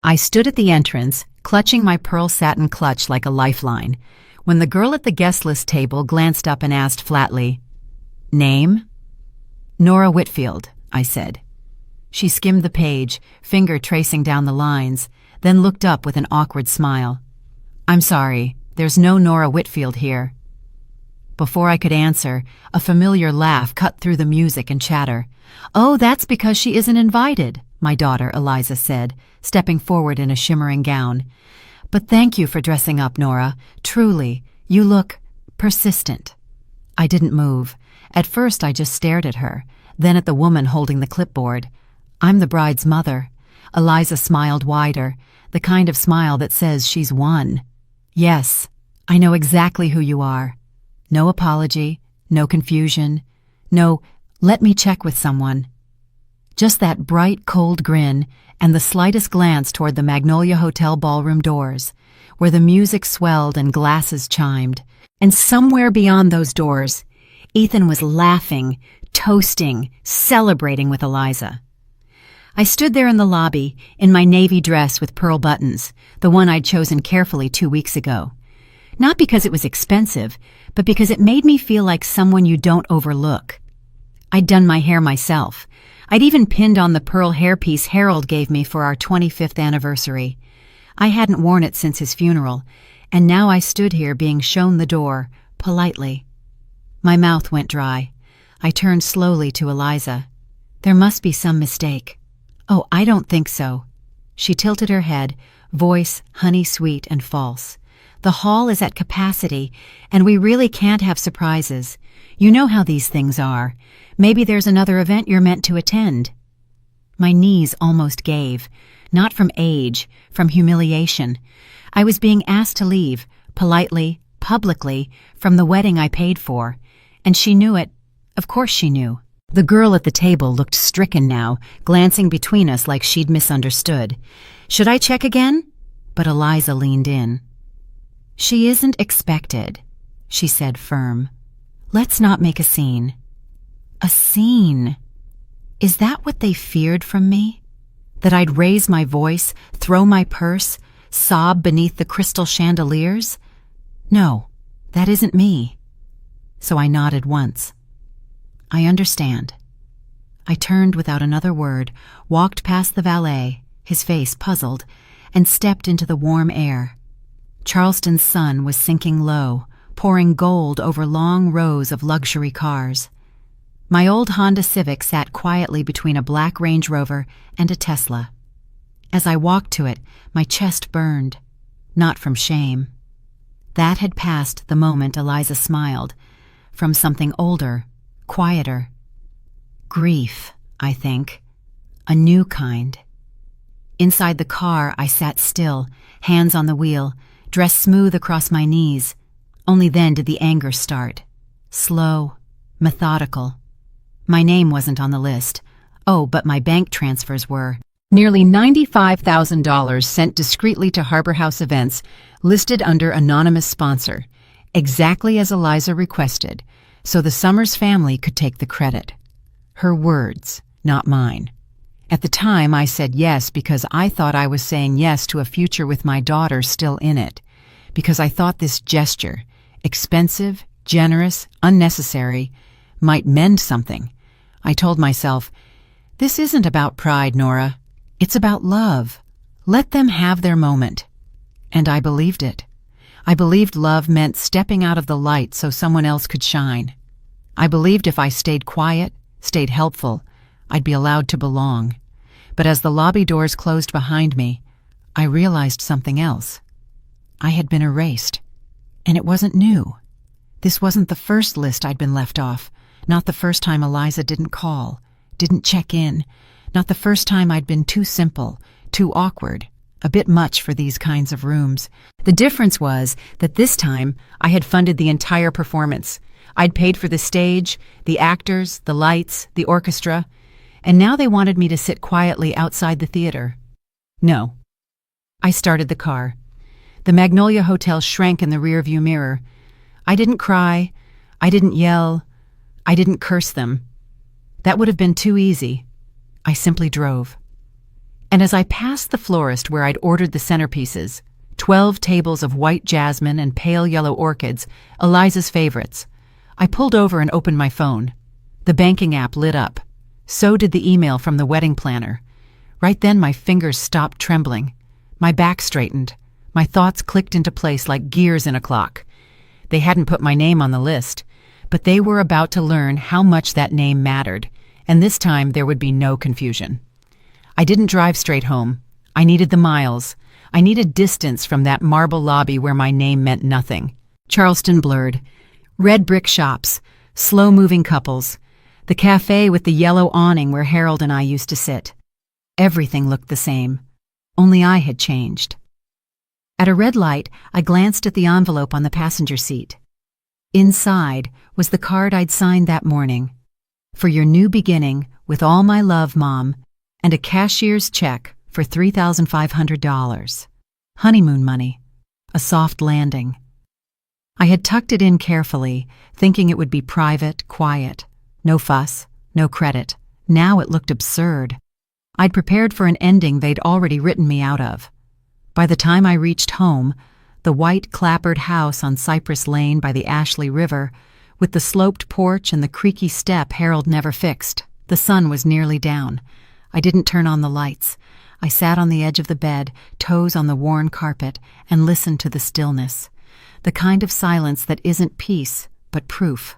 I stood at the entrance, clutching my pearl satin clutch like a lifeline, when the girl at the guest list table glanced up and asked flatly, "Name?" "Nora Whitfield," I said. She skimmed the page, finger tracing down the lines, then looked up with an awkward smile. "I'm sorry, there's no Nora Whitfield here." Before I could answer, a familiar laugh cut through the music and chatter. "Oh, that's because she isn't invited," my daughter Eliza said, stepping forward in a shimmering gown. "But thank you for dressing up, Nora. Truly, you look persistent." I didn't move. At first I just stared at her, then at the woman holding the clipboard. "I'm the bride's mother." Eliza smiled wider, the kind of smile that says she's won. "Yes, I know exactly who you are." No apology, no confusion, no, "let me check with someone." Just that bright, cold grin and the slightest glance toward the Magnolia Hotel ballroom doors, where the music swelled and glasses chimed. And somewhere beyond those doors, Ethan was laughing, toasting, celebrating with Eliza. I stood there in the lobby, in my navy dress with pearl buttons, the one I'd chosen carefully 2 weeks ago. Not because it was expensive, but because it made me feel like someone you don't overlook. I'd done my hair myself. I'd even pinned on the pearl hairpiece Harold gave me for our 25th anniversary. I hadn't worn it since his funeral, and now I stood here being shown the door, politely. My mouth went dry. I turned slowly to Eliza. "There must be some mistake." "Oh, I don't think so." She tilted her head, voice honey-sweet and false. "The hall is at capacity, and we really can't have surprises. You know how these things are. Maybe there's another event you're meant to attend." My knees almost gave, not from age, from humiliation. I was being asked to leave, politely, publicly, from the wedding I paid for, and she knew it. Of course she knew. The girl at the table looked stricken now, glancing between us like she'd misunderstood. "Should I check again?" But Eliza leaned in. "She isn't expected," she said firm. "Let's not make a scene." A scene? Is that what they feared from me? That I'd raise my voice, throw my purse, sob beneath the crystal chandeliers? No, that isn't me. So I nodded once. "I understand." I turned without another word, walked past the valet, his face puzzled, and stepped into the warm air. Charleston's sun was sinking low, pouring gold over long rows of luxury cars. My old Honda Civic sat quietly between a black Range Rover and a Tesla. As I walked to it, my chest burned, not from shame. That had passed the moment Eliza smiled, from something older, quieter. Grief, I think. A new kind. Inside the car, I sat still, hands on the wheel, dress smooth across my knees. Only then did the anger start. Slow, methodical. My name wasn't on the list. Oh, but my bank transfers were. Nearly $95,000 sent discreetly to Harbor House Events, listed under anonymous sponsor, exactly as Eliza requested, so the Summers family could take the credit. Her words, not mine. At the time, I said yes because I thought I was saying yes to a future with my daughter still in it, because I thought this gesture, expensive, generous, unnecessary, might mend something. I told myself, "This isn't about pride, Nora. It's about love. Let them have their moment." And I believed it. I believed love meant stepping out of the light so someone else could shine. I believed if I stayed quiet, stayed helpful, I'd be allowed to belong. But as the lobby doors closed behind me, I realized something else. I had been erased. And it wasn't new. This wasn't the first list I'd been left off, not the first time Eliza didn't call, didn't check in, not the first time I'd been too simple, too awkward, a bit much for these kinds of rooms. The difference was that this time I had funded the entire performance. I'd paid for the stage, the actors, the lights, the orchestra, and now they wanted me to sit quietly outside the theater. No. I started the car. The Magnolia Hotel shrank in the rearview mirror. I didn't cry. I didn't yell. I didn't curse them. That would have been too easy. I simply drove. And as I passed the florist where I'd ordered the centerpieces, 12 tables of white jasmine and pale yellow orchids, Eliza's favorites, I pulled over and opened my phone. The banking app lit up. So did the email from the wedding planner. Right then my fingers stopped trembling. My back straightened. My thoughts clicked into place like gears in a clock. They hadn't put my name on the list, but they were about to learn how much that name mattered, and this time there would be no confusion. I didn't drive straight home. I needed the miles. I needed distance from that marble lobby where my name meant nothing. Charleston blurred. Red brick shops, slow-moving couples, the cafe with the yellow awning where Harold and I used to sit. Everything looked the same. Only I had changed. At a red light, I glanced at the envelope on the passenger seat. Inside was the card I'd signed that morning. For your new beginning, with all my love, Mom, and a cashier's check for $3,500. Honeymoon money. A soft landing. I had tucked it in carefully, thinking it would be private, quiet. No fuss, no credit. Now it looked absurd. I'd prepared for an ending they'd already written me out of. By the time I reached home, the white clapboard house on Cypress Lane by the Ashley River, with the sloped porch and the creaky step Harold never fixed. The sun was nearly down. I didn't turn on the lights. I sat on the edge of the bed, toes on the worn carpet, and listened to the stillness. The kind of silence that isn't peace, but proof.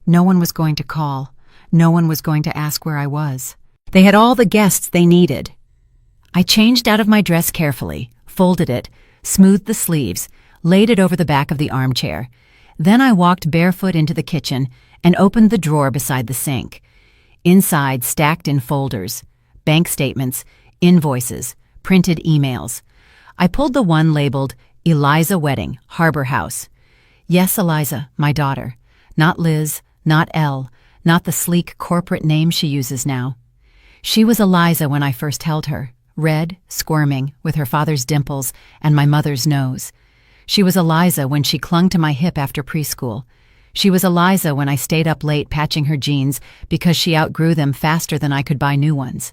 No one was going to call. No one was going to ask where I was. They had all the guests they needed. I changed out of my dress carefully, folded it, smoothed the sleeves, laid it over the back of the armchair. Then I walked barefoot into the kitchen and opened the drawer beside the sink. Inside, stacked in folders, bank statements, invoices, printed emails. I pulled the one labeled Eliza Wedding, Harbor House. Yes, Eliza, my daughter. Not Liz, not Elle, not the sleek corporate name she uses now. She was Eliza when I first held her, red, squirming, with her father's dimples and my mother's nose. She was Eliza when she clung to my hip after preschool. She was Eliza when I stayed up late patching her jeans because she outgrew them faster than I could buy new ones.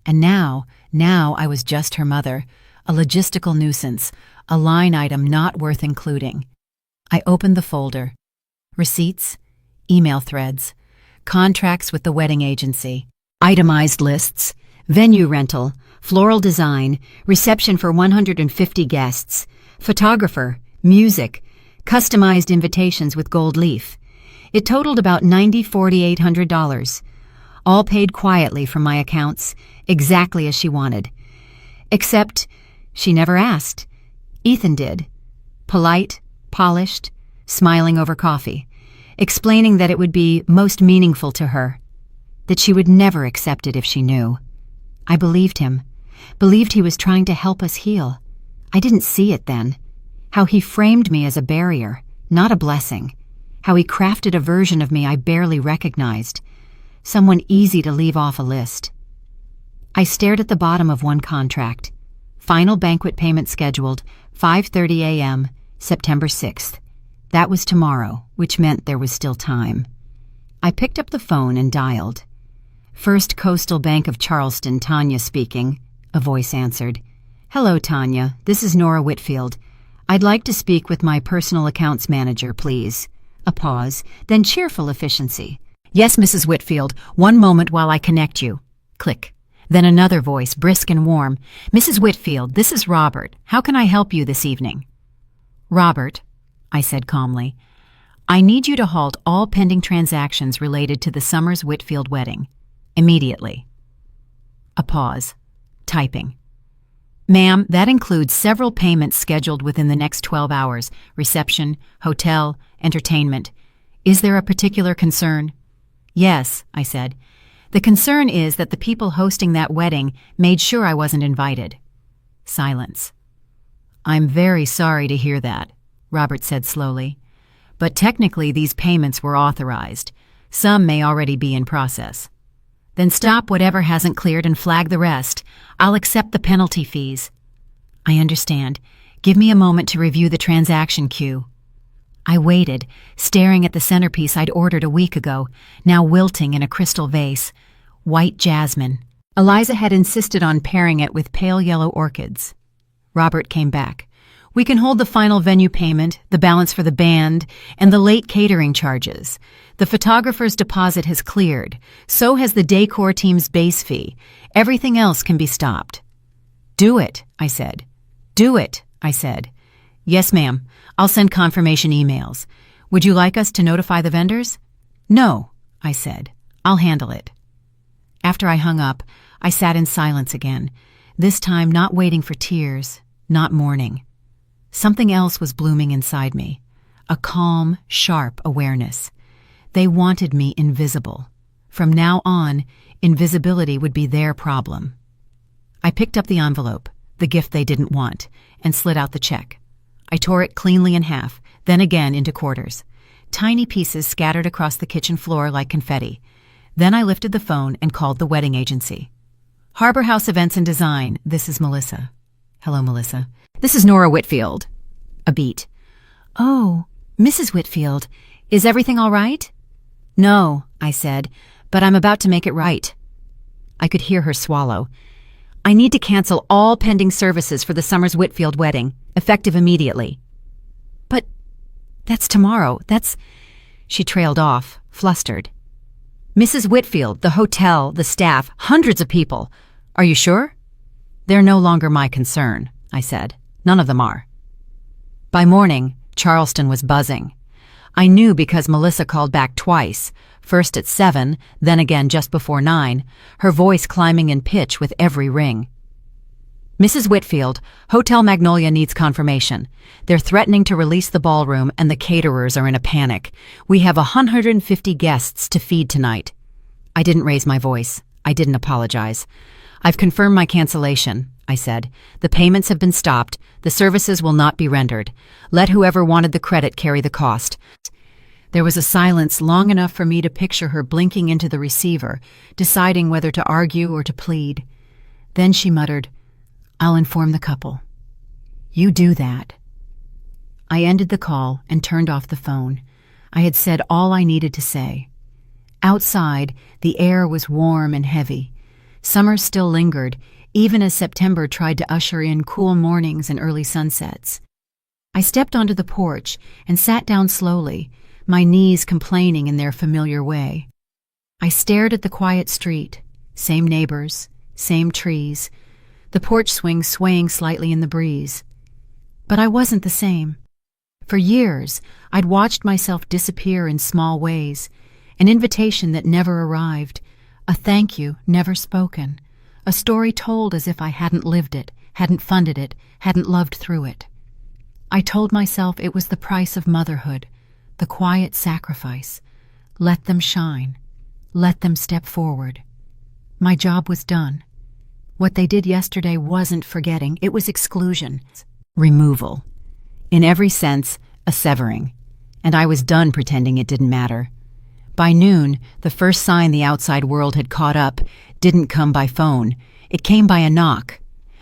And now I was just her mother, a logistical nuisance, a line item not worth including. I opened the folder. Receipts, email threads, contracts with the wedding agency, itemized lists, venue rental, floral design, reception for 150 guests, photographer, music, customized invitations with gold leaf. It totaled about $4,800, all paid quietly from my accounts, exactly as she wanted. Except she never asked. Ethan did. Polite, polished, smiling over coffee, explaining that it would be most meaningful to her, that she would never accept it if she knew. I believed him, believed he was trying to help us heal. I didn't see it then. How he framed me as a barrier, not a blessing. How he crafted a version of me I barely recognized, someone easy to leave off a list. I stared at the bottom of one contract. Final banquet payment scheduled, 5:30 a.m., September 6th. That was tomorrow, which meant there was still time. I picked up the phone and dialed. First Coastal Bank of Charleston, Tanya speaking, a voice answered. Hello, Tanya. This is Nora Whitfield. I'd like to speak with my personal accounts manager, please. A pause, then cheerful efficiency. Yes, Mrs. Whitfield. One moment while I connect you. Click. Then another voice, brisk and warm. Mrs. Whitfield, this is Robert. How can I help you this evening? Robert, I said calmly, I need you to halt all pending transactions related to the Summers Whitfield wedding. Immediately. A pause. Typing. Ma'am, that includes several payments scheduled within the next 12 hours. Reception, hotel, entertainment. Is there a particular concern? Yes, I said. The concern is that the people hosting that wedding made sure I wasn't invited. Silence. I'm very sorry to hear that, Robert said slowly. But technically these payments were authorized. Some may already be in process. Then stop whatever hasn't cleared and flag the rest. I'll accept the penalty fees. I understand. Give me a moment to review the transaction queue. I waited, staring at the centerpiece I'd ordered a week ago, now wilting in a crystal vase. White jasmine, Eliza had insisted on pairing it with pale yellow orchids. Robert came back. We can hold the final venue payment, the balance for the band, and the late catering charges. The photographer's deposit has cleared. So has the decor team's base fee. Everything else can be stopped. Do it, I said. Do it, I said. Yes, ma'am. I'll send confirmation emails. Would you like us to notify the vendors? No, I said. I'll handle it. After I hung up, I sat in silence again, this time not waiting for tears, not mourning. Something else was blooming inside me, a calm, sharp awareness. They wanted me invisible. From now on, invisibility would be their problem. I picked up the envelope, the gift they didn't want, and slid out the check. I tore it cleanly in half, then again into quarters. Tiny pieces scattered across the kitchen floor like confetti. Then I lifted the phone and called the wedding agency. Harbor House Events and Design, this is Melissa. Hello, Melissa. This is Nora Whitfield. A beat. Oh, Mrs. Whitfield, is everything all right? No, I said, but I'm about to make it right. I could hear her swallow. I need to cancel all pending services for the Summers Whitfield wedding, effective immediately. But that's tomorrow. She trailed off, flustered. Mrs. Whitfield, the hotel, the staff, hundreds of people. Are you sure? They're no longer my concern, I said. None of them are. By morning, Charleston was buzzing. I knew because Melissa called back twice, first at 7, then again just before 9, her voice climbing in pitch with every ring. Mrs. Whitfield, Hotel Magnolia needs confirmation. They're threatening to release the ballroom and the caterers are in a panic. We have 150 guests to feed tonight. I didn't raise my voice. I didn't apologize. I've confirmed my cancellation, I said. The payments have been stopped. The services will not be rendered. Let whoever wanted the credit carry the cost. There was a silence long enough for me to picture her blinking into the receiver, deciding whether to argue or to plead. Then she muttered, I'll inform the couple. You do that. I ended the call and turned off the phone. I had said all I needed to say. Outside, the air was warm and heavy. Summer still lingered, even as September tried to usher in cool mornings and early sunsets. I stepped onto the porch and sat down slowly, my knees complaining in their familiar way. I stared at the quiet street, same neighbors, same trees, the porch swing swaying slightly in the breeze. But I wasn't the same. For years, I'd watched myself disappear in small ways, an invitation that never arrived, a thank you never spoken, a story told as if I hadn't lived it, hadn't funded it, hadn't loved through it. I told myself it was the price of motherhood, the quiet sacrifice. Let them shine. Let them step forward. My job was done. What they did yesterday wasn't forgetting, it was exclusion, removal. In every sense, a severing. And I was done pretending it didn't matter. By noon, the first sign the outside world had caught up didn't come by phone. It came by a knock.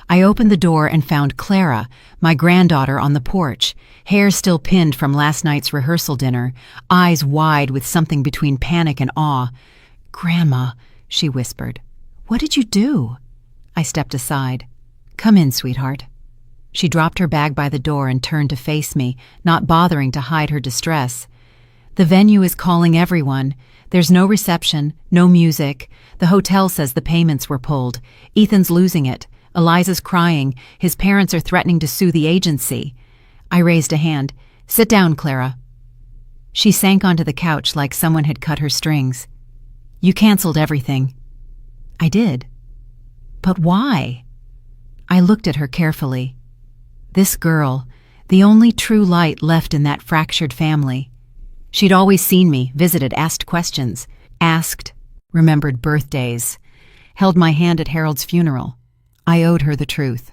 I opened the door and found Clara, my granddaughter, on the porch, hair still pinned from last night's rehearsal dinner, eyes wide with something between panic and awe. "Grandma," she whispered. "What did you do?" I stepped aside. "Come in, sweetheart." She dropped her bag by the door and turned to face me, not bothering to hide her distress. "The venue is calling everyone. There's no reception, no music. The hotel says the payments were pulled. Ethan's losing it. Eliza's crying. His parents are threatening to sue the agency." I raised a hand. "Sit down, Clara." She sank onto the couch like someone had cut her strings. "You canceled everything." "I did." "But why?" I looked at her carefully. This girl, the only true light left in that fractured family. She'd always seen me, visited, asked questions, remembered birthdays, held my hand at Harold's funeral. I owed her the truth.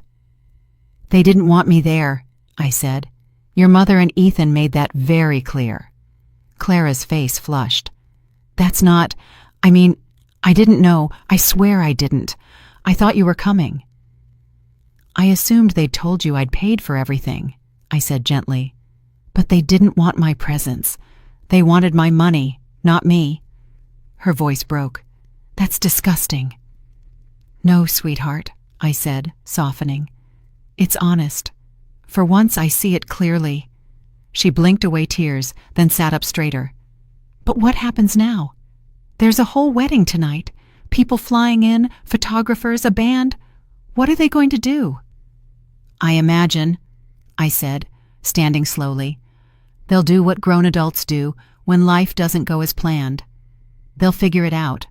"They didn't want me there," I said. "Your mother and Ethan made that very clear." Clara's face flushed. "That's not, I didn't know. I swear I didn't. I thought you were coming." "I assumed they'd told you I'd paid for everything," I said gently. "But they didn't want my presence. They wanted my money, not me." Her voice broke. "That's disgusting." No, sweetheart, I said, softening. It's honest. For once I see it clearly. She blinked away tears, then sat up straighter. But what happens now? There's a whole wedding tonight. People flying in, photographers, a band. What are they going to do? I imagine, I said, standing slowly. They'll do what grown adults do when life doesn't go as planned. They'll figure it out.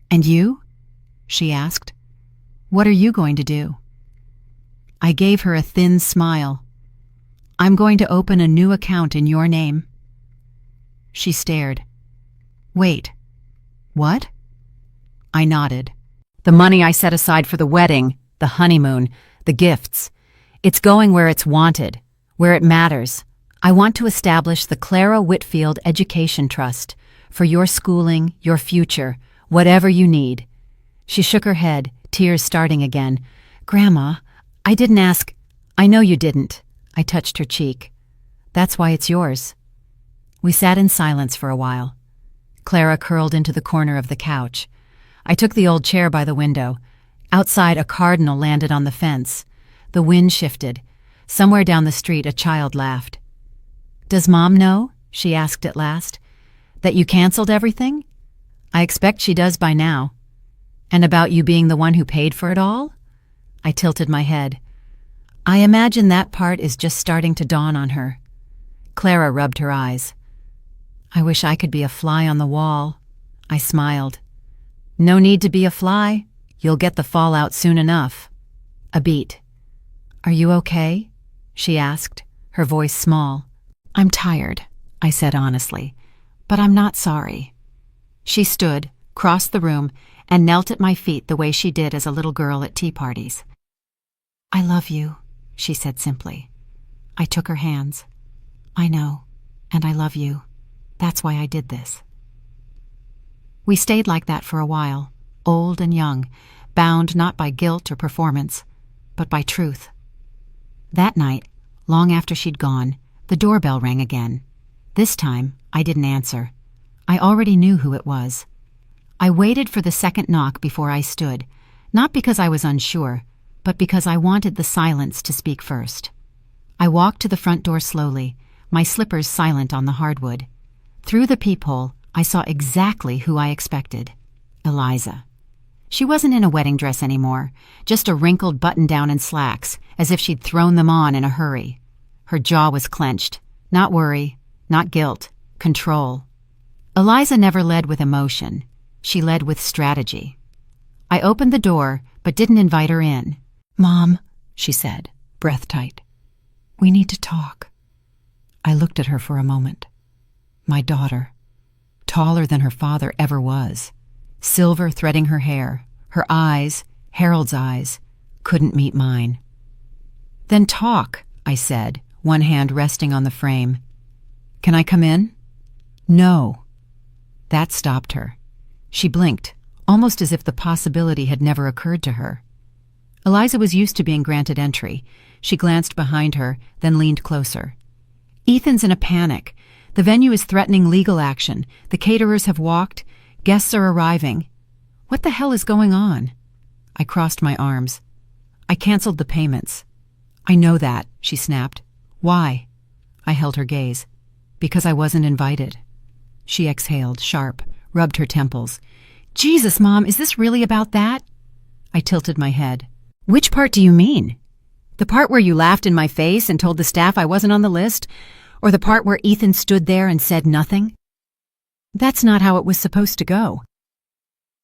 And you? She asked. What are you going to do? I gave her a thin smile. I'm going to open a new account in your name. She stared. Wait. What? I nodded. The money I set aside for the wedding, the honeymoon, the gifts. It's going where it's wanted, where it matters. I want to establish the Clara Whitfield Education Trust for your schooling, your future, whatever you need. She shook her head, tears starting again. Grandma, I didn't ask. I know you didn't. I touched her cheek. That's why it's yours. We sat in silence for a while. Clara curled into the corner of the couch. I took the old chair by the window. Outside, a cardinal landed on the fence. The wind shifted. Somewhere down the street, a child laughed. Does Mom know? She asked at last. That you canceled everything? I expect she does by now. And about you being the one who paid for it all? I tilted my head. I imagine that part is just starting to dawn on her. Clara rubbed her eyes. I wish I could be a fly on the wall. I smiled. No need to be a fly. You'll get the fallout soon enough. A beat. Are you okay? She asked, her voice small. I'm tired, I said honestly, but I'm not sorry. She stood, crossed the room, and knelt at my feet the way she did as a little girl at tea parties. I love you, she said simply. I took her hands. I know, and I love you. That's why I did this. We stayed like that for a while, old and young, bound not by guilt or performance, but by truth. That night, long after she'd gone, the doorbell rang again. This time, I didn't answer. I already knew who it was. I waited for the second knock before I stood, not because I was unsure, but because I wanted the silence to speak first. I walked to the front door slowly, my slippers silent on the hardwood. Through the peephole, I saw exactly who I expected. Eliza. She wasn't in a wedding dress anymore, just a wrinkled button-down and slacks, as if she'd thrown them on in a hurry. Her jaw was clenched. Not worry, not guilt, control. Eliza never led with emotion. She led with strategy. I opened the door, but didn't invite her in. Mom, she said, breath tight. We need to talk. I looked at her for a moment. My daughter, taller than her father ever was, silver threading her hair, her eyes, Harold's eyes, couldn't meet mine. Then talk, I said, one hand resting on the frame. Can I come in? No. That stopped her. She blinked, almost as if the possibility had never occurred to her. Eliza was used to being granted entry. She glanced behind her, then leaned closer. Ethan's in a panic. The venue is threatening legal action. The caterers have walked. Guests are arriving. What the hell is going on? I crossed my arms. I canceled the payments. I know that, she snapped. Why? I held her gaze. Because I wasn't invited. She exhaled, sharp, rubbed her temples. Jesus, Mom, is this really about that? I tilted my head. Which part do you mean? The part where you laughed in my face and told the staff I wasn't on the list? Or the part where Ethan stood there and said nothing? That's not how it was supposed to go.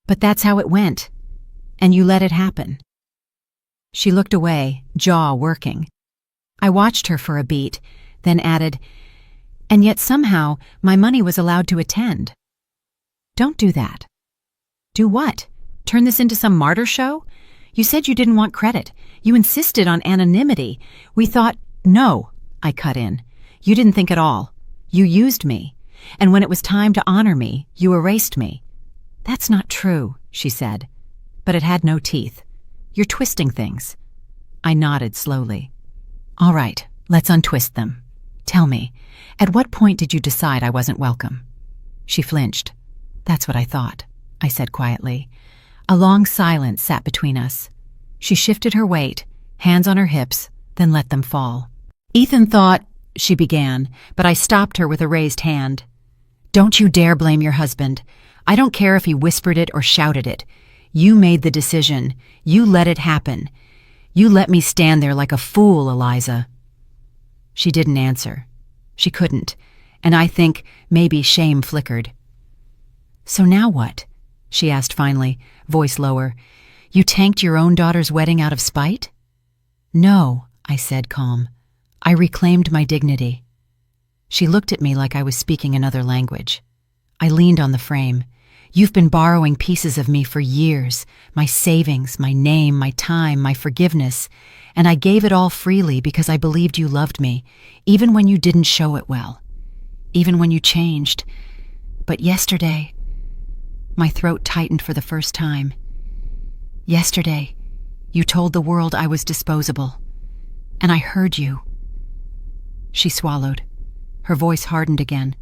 But that's how it went. And you let it happen. She looked away, jaw working. I watched her for a beat, then added, and yet somehow my money was allowed to attend. Don't do that. Do what? Turn this into some martyr show? You said you didn't want credit. You insisted on anonymity. We thought, no, I cut in. You didn't think at all. You used me. And when it was time to honor me, you erased me. That's not true, she said. But it had no teeth. You're twisting things. I nodded slowly. All right, let's untwist them. Tell me, at what point did you decide I wasn't welcome? She flinched. That's what I thought, I said quietly. A long silence sat between us. She shifted her weight, hands on her hips, then let them fall. Ethan thought, she began, but I stopped her with a raised hand. Don't you dare blame your husband. I don't care if he whispered it or shouted it. You made the decision. You let it happen. You let me stand there like a fool, Eliza. She didn't answer. She couldn't, and I think maybe shame flickered. So now what? She asked finally, voice lower. You tanked your own daughter's wedding out of spite? No, I said, calm. I reclaimed my dignity. She looked at me like I was speaking another language. I leaned on the frame. You've been borrowing pieces of me for years, my savings, my name, my time, my forgiveness, and I gave it all freely because I believed you loved me, even when you didn't show it well, even when you changed. But yesterday, my throat tightened for the first time. Yesterday, you told the world I was disposable, and I heard you. She swallowed. Her voice hardened again.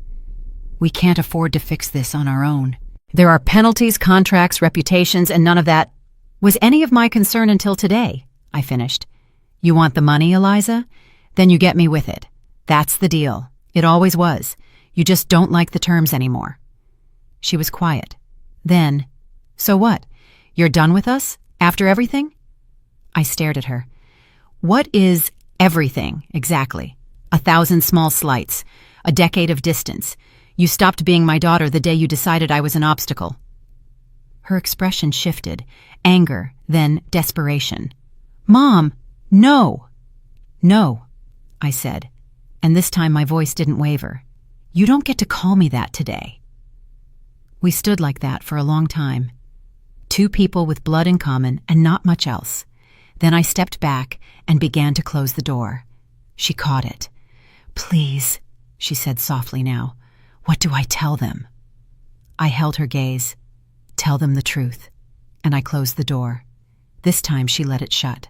We can't afford to fix this on our own. There are penalties, contracts, reputations, and none of that was any of my concern until today, I finished. You want the money, Eliza? Then you get me with it. That's the deal. It always was. You just don't like the terms anymore. She was quiet. Then, so what? You're done with us? After everything? I stared at her. What is everything, exactly? 1,000 small slights. A decade of distance. You stopped being my daughter the day you decided I was an obstacle. Her expression shifted. Anger, then desperation. Mom, no. No, I said, and this time my voice didn't waver. You don't get to call me that today. We stood like that for a long time. Two people with blood in common and not much else. Then I stepped back and began to close the door. She caught it. Please, she said softly now. What do I tell them? I held her gaze. Tell them the truth. And I closed the door. This time she let it shut.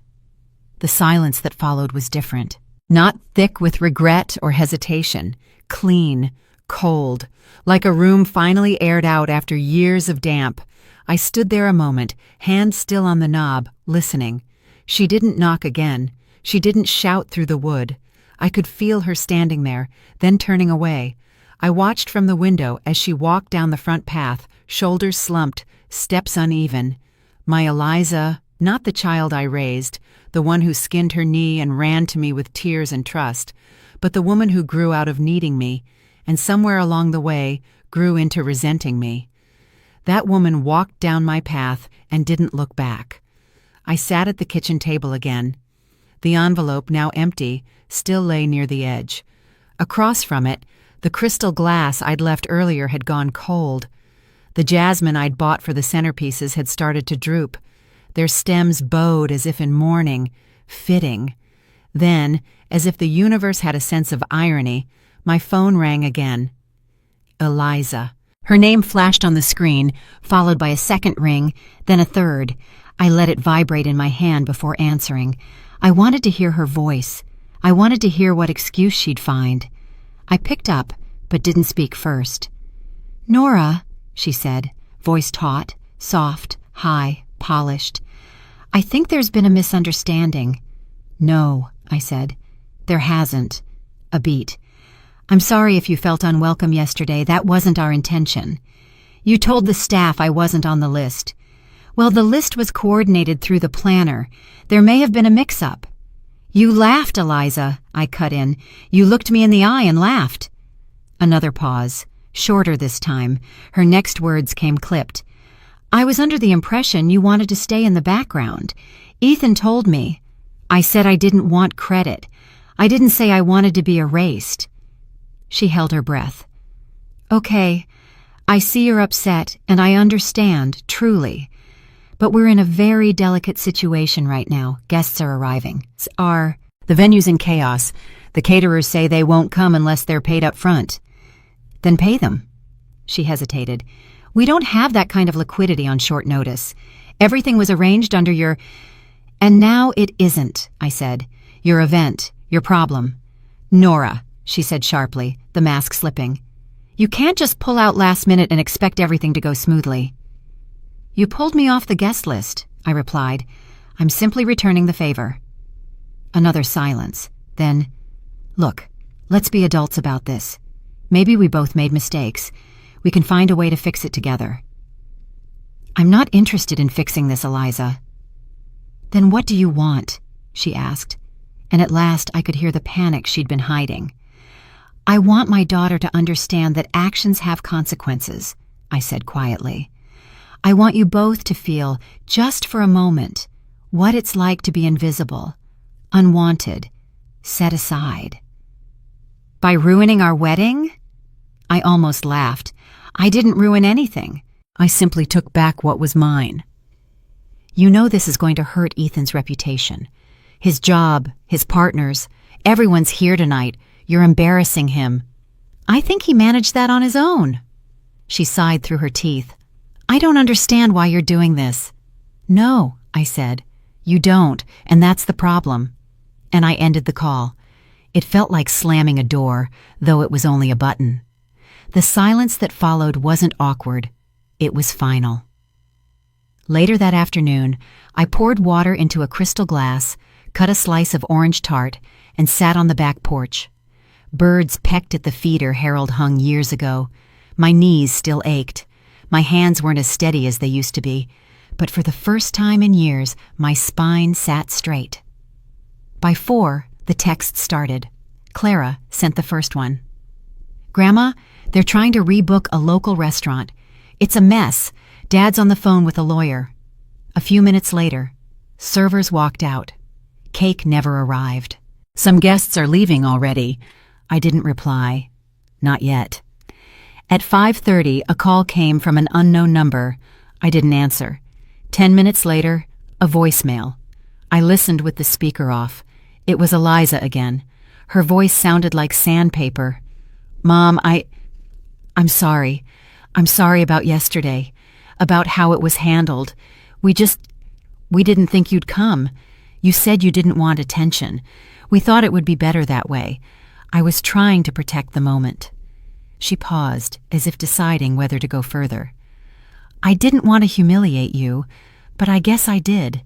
The silence that followed was different. Not thick with regret or hesitation. Clean, cold, like a room finally aired out after years of damp. I stood there a moment, hand still on the knob, listening. She didn't knock again. She didn't shout through the wood. I could feel her standing there, then turning away. I watched from the window as she walked down the front path, shoulders slumped, steps uneven. My Eliza, not the child I raised, the one who skinned her knee and ran to me with tears and trust, but the woman who grew out of needing me, and somewhere along the way grew into resenting me. That woman walked down my path and didn't look back. I sat at the kitchen table again. The envelope, now empty, still lay near the edge. Across from it, the crystal glass I'd left earlier had gone cold. The jasmine I'd bought for the centerpieces had started to droop. Their stems bowed as if in mourning, fitting. Then, as if the universe had a sense of irony, my phone rang again. Eliza. Her name flashed on the screen, followed by a second ring, then a third. I let it vibrate in my hand before answering. I wanted to hear her voice. I wanted to hear what excuse she'd find. I picked up, but didn't speak first. Nora, she said, voice taut, soft, high, polished. I think there's been a misunderstanding. No, I said. There hasn't. A beat. I'm sorry if you felt unwelcome yesterday. That wasn't our intention. You told the staff I wasn't on the list. Well, the list was coordinated through the planner. There may have been a mix-up. You laughed, Eliza, I cut in. You looked me in the eye and laughed. Another pause, shorter this time. Her next words came clipped. I was under the impression you wanted to stay in the background. Ethan told me. I said I didn't want credit. I didn't say I wanted to be erased. She held her breath. Okay, I see you're upset, and I understand, truly. But we're in a very delicate situation right now. Guests are arriving. The venue's in chaos. The caterers say they won't come unless they're paid up front. Then pay them. She hesitated. We don't have that kind of liquidity on short notice. Everything was arranged under your... And now it isn't, I said. Your event, your problem. Nora, she said sharply, the mask slipping. You can't just pull out last minute and expect everything to go smoothly. You pulled me off the guest list, I replied. I'm simply returning the favor. Another silence. Then, look, let's be adults about this. Maybe we both made mistakes. We can find a way to fix it together. I'm not interested in fixing this, Eliza. Then what do you want? She asked, and at last I could hear the panic she'd been hiding. I want my daughter to understand that actions have consequences, I said quietly. I want you both to feel, just for a moment, what it's like to be invisible, unwanted, set aside. By ruining our wedding? I almost laughed. I didn't ruin anything. I simply took back what was mine. You know this is going to hurt Ethan's reputation. His job, his partners, everyone's here tonight. You're embarrassing him. I think he managed that on his own. She sighed through her teeth. I don't understand why you're doing this. No, I said. You don't, and that's the problem. And I ended the call. It felt like slamming a door, though it was only a button. The silence that followed wasn't awkward. It was final. Later that afternoon, I poured water into a crystal glass, cut a slice of orange tart, and sat on the back porch. Birds pecked at the feeder Harold hung years ago. My knees still ached. My hands weren't as steady as they used to be, but for the first time in years, my spine sat straight. By 4, the text started. Clara sent the first one. Grandma, they're trying to rebook a local restaurant. It's a mess. Dad's on the phone with a lawyer. A few minutes later, servers walked out. Cake never arrived. Some guests are leaving already. I didn't reply. Not yet. At 5:30, a call came from an unknown number. I didn't answer. 10 minutes later, a voicemail. I listened with the speaker off. It was Eliza again. Her voice sounded like sandpaper. Mom, I'm sorry. I'm sorry about yesterday, about how it was handled. We didn't think you'd come. You said you didn't want attention. We thought it would be better that way. I was trying to protect the moment. She paused, as if deciding whether to go further. I didn't want to humiliate you, but I guess I did.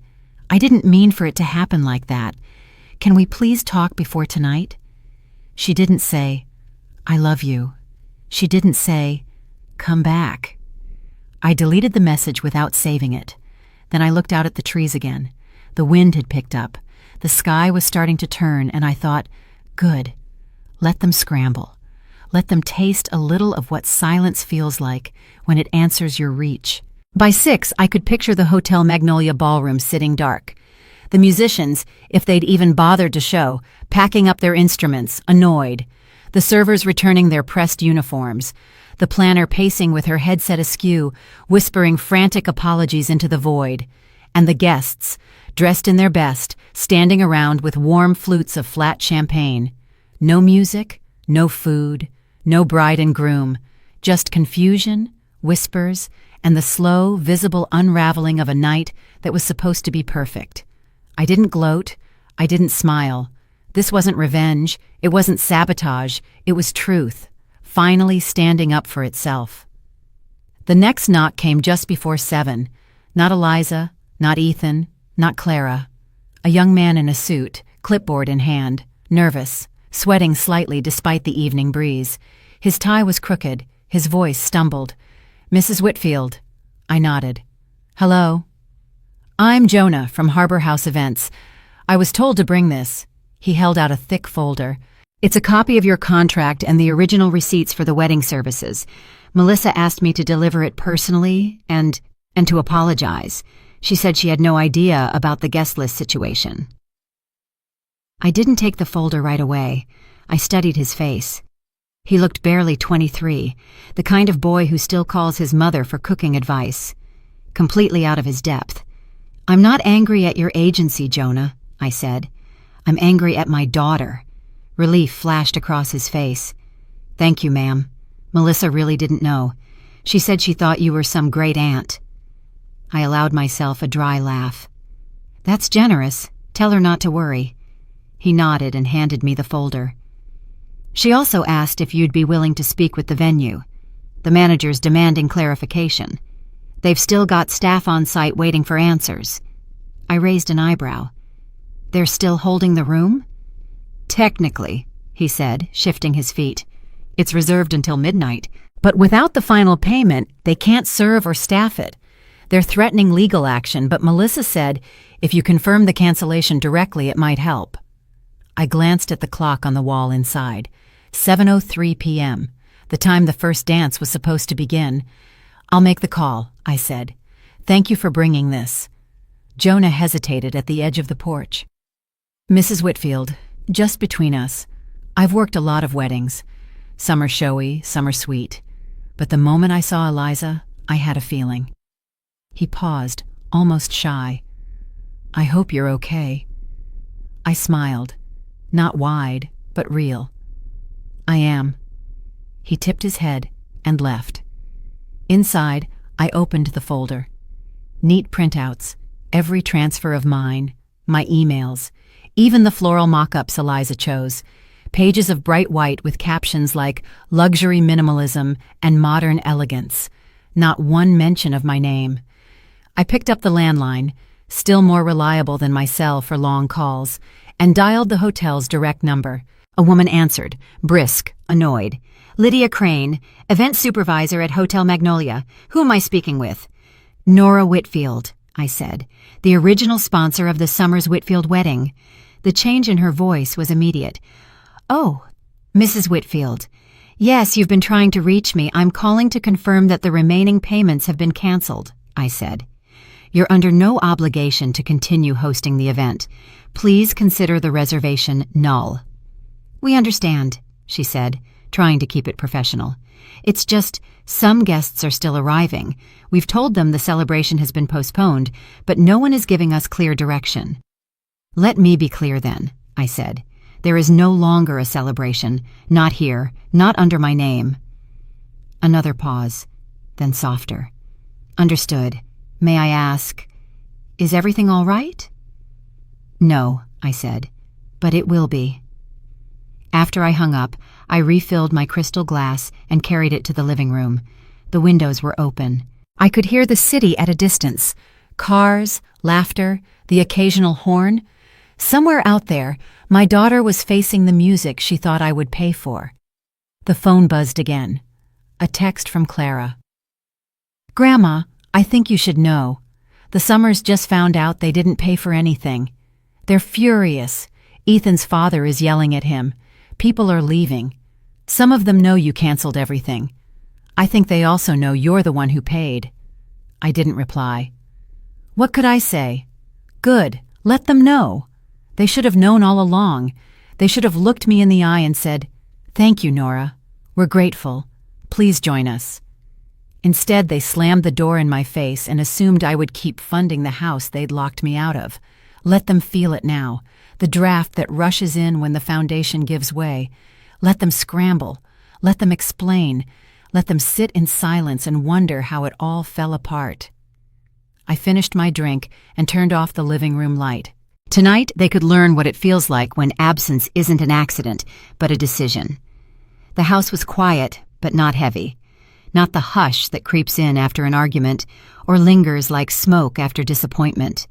I didn't mean for it to happen like that. Can we please talk before tonight? She didn't say, I love you. She didn't say, come back. I deleted the message without saving it. Then I looked out at the trees again. The wind had picked up. The sky was starting to turn, and I thought, good. Let them scramble. Let them taste a little of what silence feels like when it answers your reach. By 6, I could picture the Hotel Magnolia ballroom sitting dark. The musicians, if they'd even bothered to show, packing up their instruments, annoyed. The servers returning their pressed uniforms. The planner pacing with her headset askew, whispering frantic apologies into the void. And the guests, dressed in their best, standing around with warm flutes of flat champagne. No music, no food, no bride and groom, just confusion, whispers, and the slow, visible unraveling of a night that was supposed to be perfect. I didn't gloat. I didn't smile. This wasn't revenge. It wasn't sabotage. It was truth, finally standing up for itself. The next knock came just before 7. Not Eliza, not Ethan, not Clara. A young man in a suit, clipboard in hand, nervous, sweating slightly despite the evening breeze. His tie was crooked. His voice stumbled. Mrs. Whitfield. I nodded. Hello. I'm Jonah from Harbor House Events. I was told to bring this. He held out a thick folder. It's a copy of your contract and the original receipts for the wedding services. Melissa asked me to deliver it personally and to apologize. She said she had no idea about the guest list situation. I didn't take the folder right away. I studied his face. He looked barely 23, the kind of boy who still calls his mother for cooking advice. Completely out of his depth. I'm not angry at your agency, Jonah, I said. I'm angry at my daughter. Relief flashed across his face. Thank you, ma'am. Melissa really didn't know. She said she thought you were some great aunt. I allowed myself a dry laugh. That's generous. Tell her not to worry. He nodded and handed me the folder. She also asked if you'd be willing to speak with the venue. The manager's demanding clarification. They've still got staff on site waiting for answers. I raised an eyebrow. They're still holding the room? Technically, he said, shifting his feet. It's reserved until midnight, but without the final payment, they can't serve or staff it. They're threatening legal action, but Melissa said if you confirm the cancellation directly, it might help. I glanced at the clock on the wall inside. 7:03 p.m., the time the first dance was supposed to begin. I'll make the call, I said. Thank you for bringing this. Jonah hesitated at the edge of the porch. Mrs. Whitfield, just between us, I've worked a lot of weddings. Some are showy, some are sweet. But the moment I saw Eliza, I had a feeling. He paused, almost shy. I hope you're okay. I smiled, not wide, but real. I am. He tipped his head and left. Inside, I opened the folder. Neat printouts, every transfer of mine, my emails, even the floral mock-ups Eliza chose, pages of bright white with captions like luxury minimalism and modern elegance. Not one mention of my name. I picked up the landline, still more reliable than my cell for long calls, and dialed the hotel's direct number. A woman answered, brisk, annoyed. Lydia Crane, event supervisor at Hotel Magnolia. Who am I speaking with? Nora Whitfield, I said, the original sponsor of the Summers Whitfield wedding. The change in her voice was immediate. Oh, Mrs. Whitfield. Yes, you've been trying to reach me. I'm calling to confirm that the remaining payments have been canceled, I said. You're under no obligation to continue hosting the event. Please consider the reservation null. We understand, she said, trying to keep it professional. It's just some guests are still arriving. We've told them the celebration has been postponed, but no one is giving us clear direction. Let me be clear then, I said. There is no longer a celebration, not here, not under my name. Another pause, then softer. Understood. May I ask, is everything all right? No, I said, but it will be. After I hung up, I refilled my crystal glass and carried it to the living room. The windows were open. I could hear the city at a distance. Cars, laughter, the occasional horn. Somewhere out there, my daughter was facing the music she thought I would pay for. The phone buzzed again. A text from Clara. Grandma, I think you should know. The Summers just found out they didn't pay for anything. They're furious. Ethan's father is yelling at him. People are leaving. Some of them know you canceled everything. I think they also know you're the one who paid. I didn't reply. What could I say? Good, let them know. They should have known all along. They should have looked me in the eye and said, Thank you, Nora. We're grateful. Please join us. Instead, they slammed the door in my face and assumed I would keep funding the house they'd locked me out of. Let them feel it now, the draft that rushes in when the foundation gives way. Let them scramble. Let them explain. Let them sit in silence and wonder how it all fell apart. I finished my drink and turned off the living room light. Tonight, they could learn what it feels like when absence isn't an accident, but a decision. The house was quiet, but not heavy. Not the hush that creeps in after an argument or lingers like smoke after disappointment.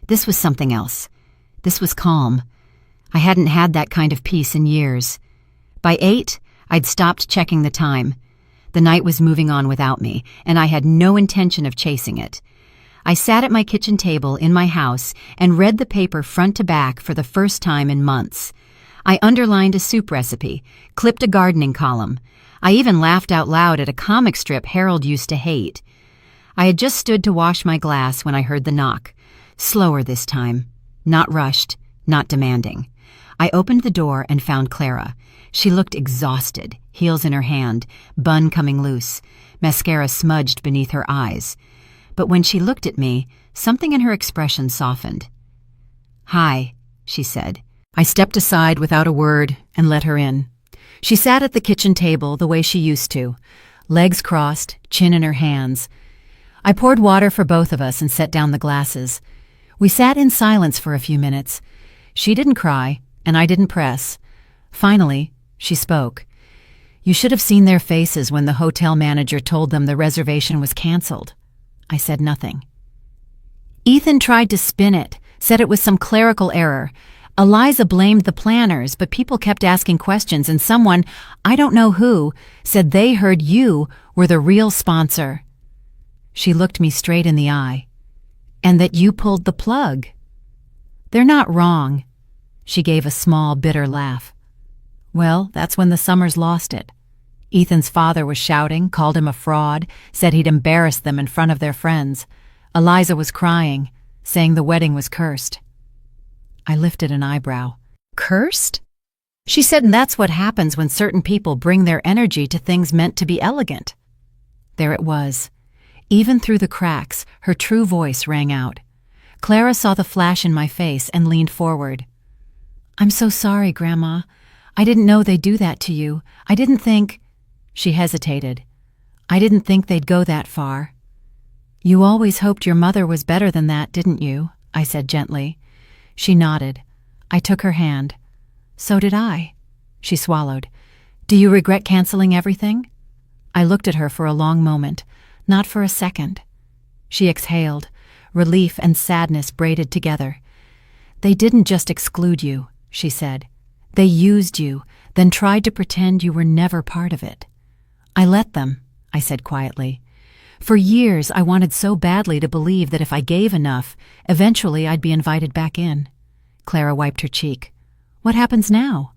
This was something else. This was calm. I hadn't had that kind of peace in years. By 8, I'd stopped checking the time. The night was moving on without me, and I had no intention of chasing it. I sat at my kitchen table in my house and read the paper front to back for the first time in months. I underlined a soup recipe, clipped a gardening column. I even laughed out loud at a comic strip Harold used to hate. I had just stood to wash my glass when I heard the knock. Slower this time. Not rushed, not demanding. I opened the door and found Clara. She looked exhausted, heels in her hand, bun coming loose, mascara smudged beneath her eyes. But when she looked at me, something in her expression softened. Hi, she said. I stepped aside without a word and let her in. She sat at the kitchen table the way she used to, legs crossed, chin in her hands. I poured water for both of us and set down the glasses. We sat in silence for a few minutes. She didn't cry, and I didn't press. Finally, she spoke. You should have seen their faces when the hotel manager told them the reservation was canceled. I said nothing. Ethan tried to spin it, said it was some clerical error. Eliza blamed the planners, but people kept asking questions, and someone, I don't know who, said they heard you were the real sponsor. She looked me straight in the eye. And that you pulled the plug. They're not wrong. She gave a small, bitter laugh. Well, that's when the Summers lost it. Ethan's father was shouting, called him a fraud, said he'd embarrassed them in front of their friends. Eliza was crying, saying the wedding was cursed. I lifted an eyebrow. Cursed? She said, and that's what happens when certain people bring their energy to things meant to be elegant. There it was. Even through the cracks, her true voice rang out. Clara saw the flash in my face and leaned forward. I'm so sorry, Grandma. I didn't know they'd do that to you. I didn't think... She hesitated. I didn't think they'd go that far. You always hoped your mother was better than that, didn't you? I said gently. She nodded. I took her hand. So did I. She swallowed. Do you regret canceling everything? I looked at her for a long moment, not for a second. She exhaled, relief and sadness braided together. They didn't just exclude you, she said. They used you, then tried to pretend you were never part of it. I let them, I said quietly. For years, I wanted so badly to believe that if I gave enough, eventually I'd be invited back in. Clara wiped her cheek. What happens now?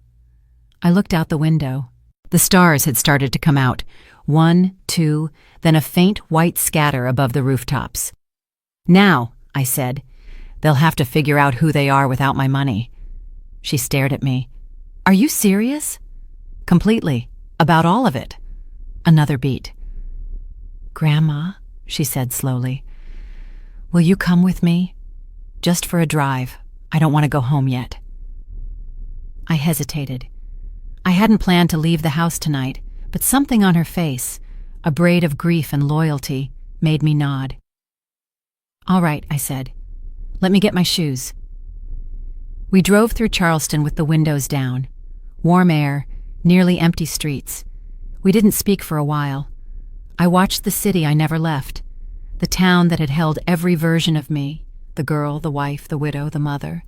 I looked out the window. The stars had started to come out. 1, 2, then a faint white scatter above the rooftops. Now, I said, they'll have to figure out who they are without my money. She stared at me. Are you serious? Completely. About all of it. Another beat. Grandma, she said slowly, will you come with me? Just for a drive. I don't want to go home yet. I hesitated. I hadn't planned to leave the house tonight, but something on her face, a braid of grief and loyalty, made me nod. All right, I said. Let me get my shoes. We drove through Charleston with the windows down. Warm air, nearly empty streets. We didn't speak for a while. I watched the city I never left, the town that had held every version of me, the girl, the wife, the widow, the mother,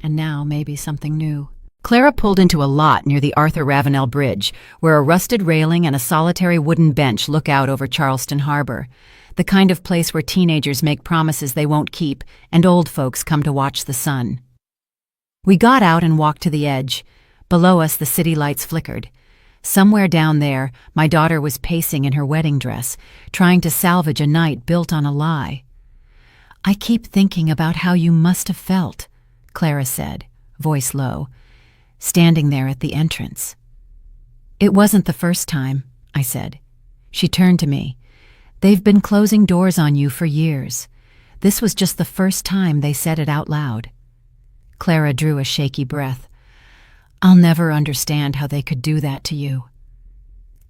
and now maybe something new. Clara pulled into a lot near the Arthur Ravenel Bridge, where a rusted railing and a solitary wooden bench look out over Charleston Harbor, the kind of place where teenagers make promises they won't keep and old folks come to watch the sun. We got out and walked to the edge. Below us, the city lights flickered. Somewhere down there, my daughter was pacing in her wedding dress, trying to salvage a night built on a lie. I keep thinking about how you must have felt, Clara said, voice low, standing there at the entrance. It wasn't the first time, I said. She turned to me. They've been closing doors on you for years. This was just the first time they said it out loud. Clara drew a shaky breath. I'll never understand how they could do that to you.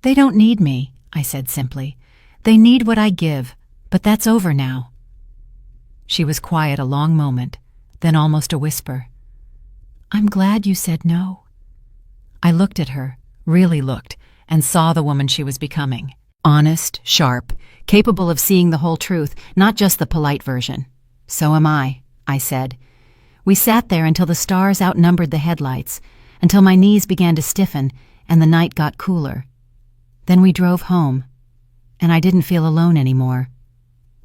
They don't need me, I said simply. They need what I give, but that's over now. She was quiet a long moment, then almost a whisper. I'm glad you said no. I looked at her, really looked, and saw the woman she was becoming. Honest, sharp, capable of seeing the whole truth, not just the polite version. So am I said. We sat there until the stars outnumbered the headlights, until my knees began to stiffen and the night got cooler. Then we drove home, and I didn't feel alone anymore.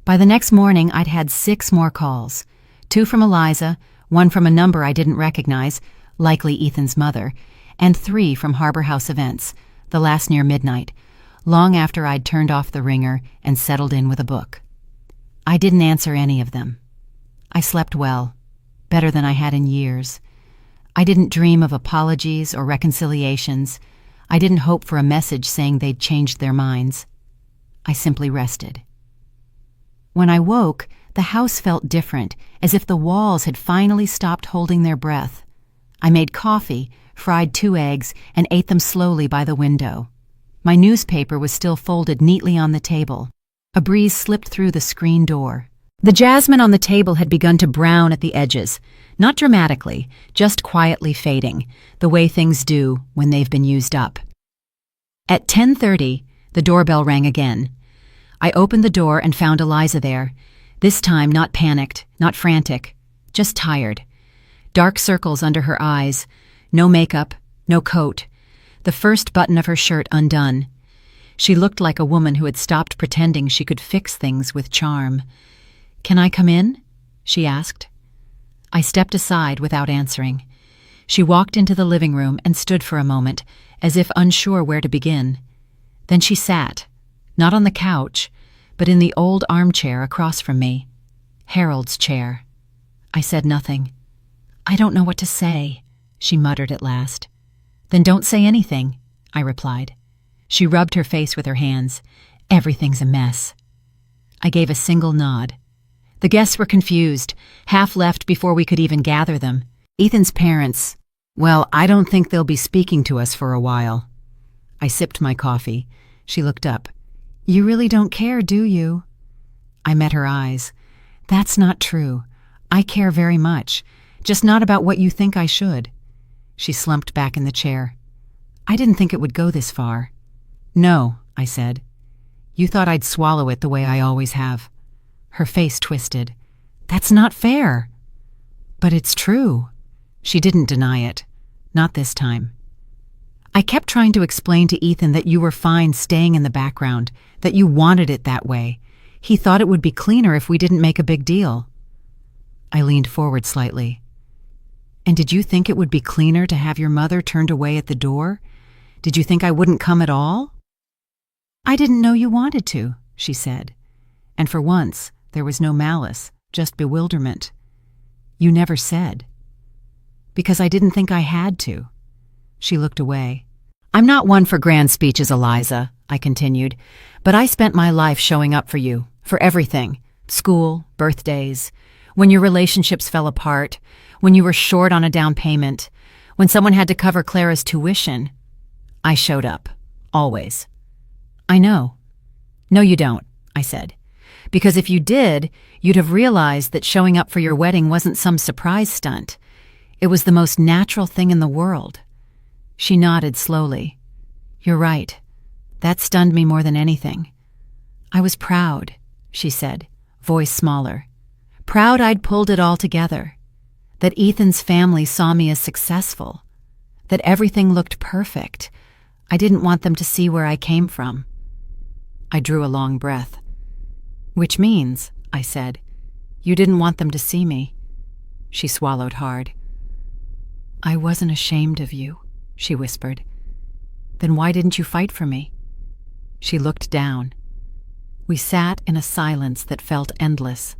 By the next morning, I'd had 6 more calls, 2 from Eliza, 1 from a number I didn't recognize, likely Ethan's mother, and 3 from Harbor House events, the last near midnight, long after I'd turned off the ringer and settled in with a book. I didn't answer any of them. I slept well, better than I had in years. I didn't dream of apologies or reconciliations. I didn't hope for a message saying they'd changed their minds. I simply rested. When I woke, the house felt different, as if the walls had finally stopped holding their breath. I made coffee, fried 2 eggs, and ate them slowly by the window. My newspaper was still folded neatly on the table. A breeze slipped through the screen door. The jasmine on the table had begun to brown at the edges, not dramatically, just quietly fading, the way things do when they've been used up. At 10:30, the doorbell rang again. I opened the door and found Eliza there. This time not panicked, not frantic, just tired. Dark circles under her eyes, no makeup, no coat, the first button of her shirt undone. She looked like a woman who had stopped pretending she could fix things with charm. "Can I come in?" she asked. I stepped aside without answering. She walked into the living room and stood for a moment, as if unsure where to begin. Then she sat, not on the couch, but in the old armchair across from me. Harold's chair. I said nothing. "I don't know what to say," she muttered at last. "Then don't say anything," I replied. She rubbed her face with her hands. "Everything's a mess." I gave a single nod. The guests were confused, half left before we could even gather them. Ethan's parents, well, I don't think they'll be speaking to us for a while. I sipped my coffee. She looked up. "You really don't care, do you?" I met her eyes. "That's not true. I care very much, just not about what you think I should." She slumped back in the chair. "I didn't think it would go this far." "No," I said. "You thought I'd swallow it the way I always have." Her face twisted. "That's not fair." "But it's true." She didn't deny it. Not this time. "I kept trying to explain to Ethan that you were fine staying in the background, that you wanted it that way. He thought it would be cleaner if we didn't make a big deal." I leaned forward slightly. "And did you think it would be cleaner to have your mother turned away at the door? Did you think I wouldn't come at all?" "I didn't know you wanted to," she said. And for once, there was no malice, just bewilderment. "You never said." "Because I didn't think I had to." She looked away. "I'm not one for grand speeches, Eliza," I continued, "but I spent my life showing up for you, for everything. School, birthdays, when your relationships fell apart, when you were short on a down payment, when someone had to cover Clara's tuition. I showed up. Always." "I know." "No, you don't," I said. "Because if you did, you'd have realized that showing up for your wedding wasn't some surprise stunt. It was the most natural thing in the world." She nodded slowly. "You're right. That stunned me more than anything. I was proud," she said, voice smaller. "Proud I'd pulled it all together. That Ethan's family saw me as successful. That everything looked perfect. I didn't want them to see where I came from." I drew a long breath. "Which means," I said, "you didn't want them to see me." She swallowed hard. "I wasn't ashamed of you," she whispered. "Then why didn't you fight for me?" She looked down. We sat in a silence that felt endless.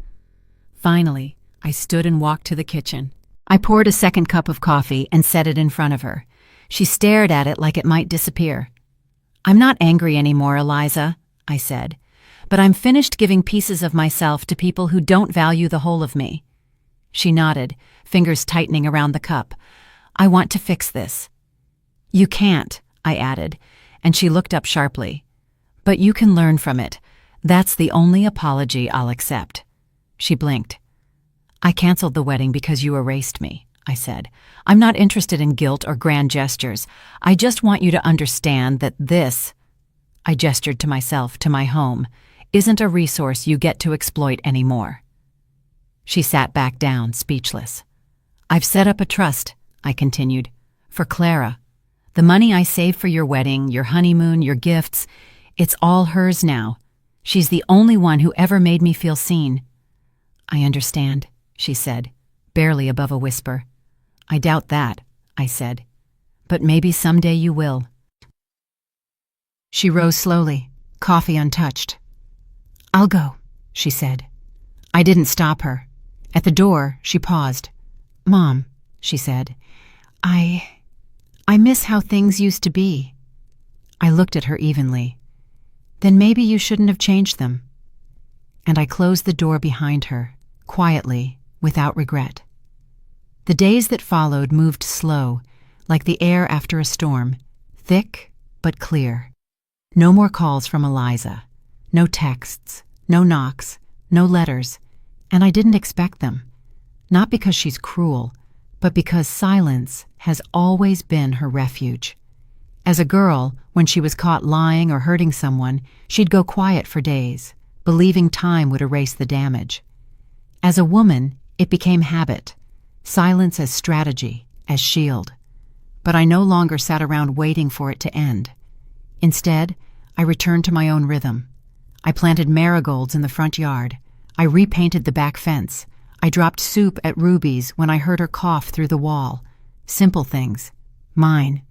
Finally, I stood and walked to the kitchen. I poured a second cup of coffee and set it in front of her. She stared at it like it might disappear. "I'm not angry anymore, Eliza," I said, "but I'm finished giving pieces of myself to people who don't value the whole of me." She nodded, fingers tightening around the cup. "I want to fix this." "You can't," I added, and she looked up sharply. "But you can learn from it. That's the only apology I'll accept." She blinked. "I canceled the wedding because you erased me," I said. "I'm not interested in guilt or grand gestures. I just want you to understand that this," I gestured to myself, to my home, "isn't a resource you get to exploit anymore." She sat back down, speechless. "I've set up a trust," I continued, "for Clara. The money I saved for your wedding, your honeymoon, your gifts, it's all hers now. She's the only one who ever made me feel seen." "I understand," she said, barely above a whisper. "I doubt that," I said. "But maybe someday you will." She rose slowly, coffee untouched. "I'll go," she said. I didn't stop her. At the door, she paused. "Mom," she said, I miss how things used to be." I looked at her evenly. "Then maybe you shouldn't have changed them." And I closed the door behind her, quietly, without regret. The days that followed moved slow, like the air after a storm, thick but clear. No more calls from Eliza, no texts, no knocks, no letters, and I didn't expect them. Not because she's cruel, but because silence has always been her refuge. As a girl, when she was caught lying or hurting someone, she'd go quiet for days, believing time would erase the damage. As a woman, it became habit, silence as strategy, as shield. But I no longer sat around waiting for it to end. Instead, I returned to my own rhythm. I planted marigolds in the front yard. I repainted the back fence. I dropped soup at Ruby's when I heard her cough through the wall. Simple things. Mine.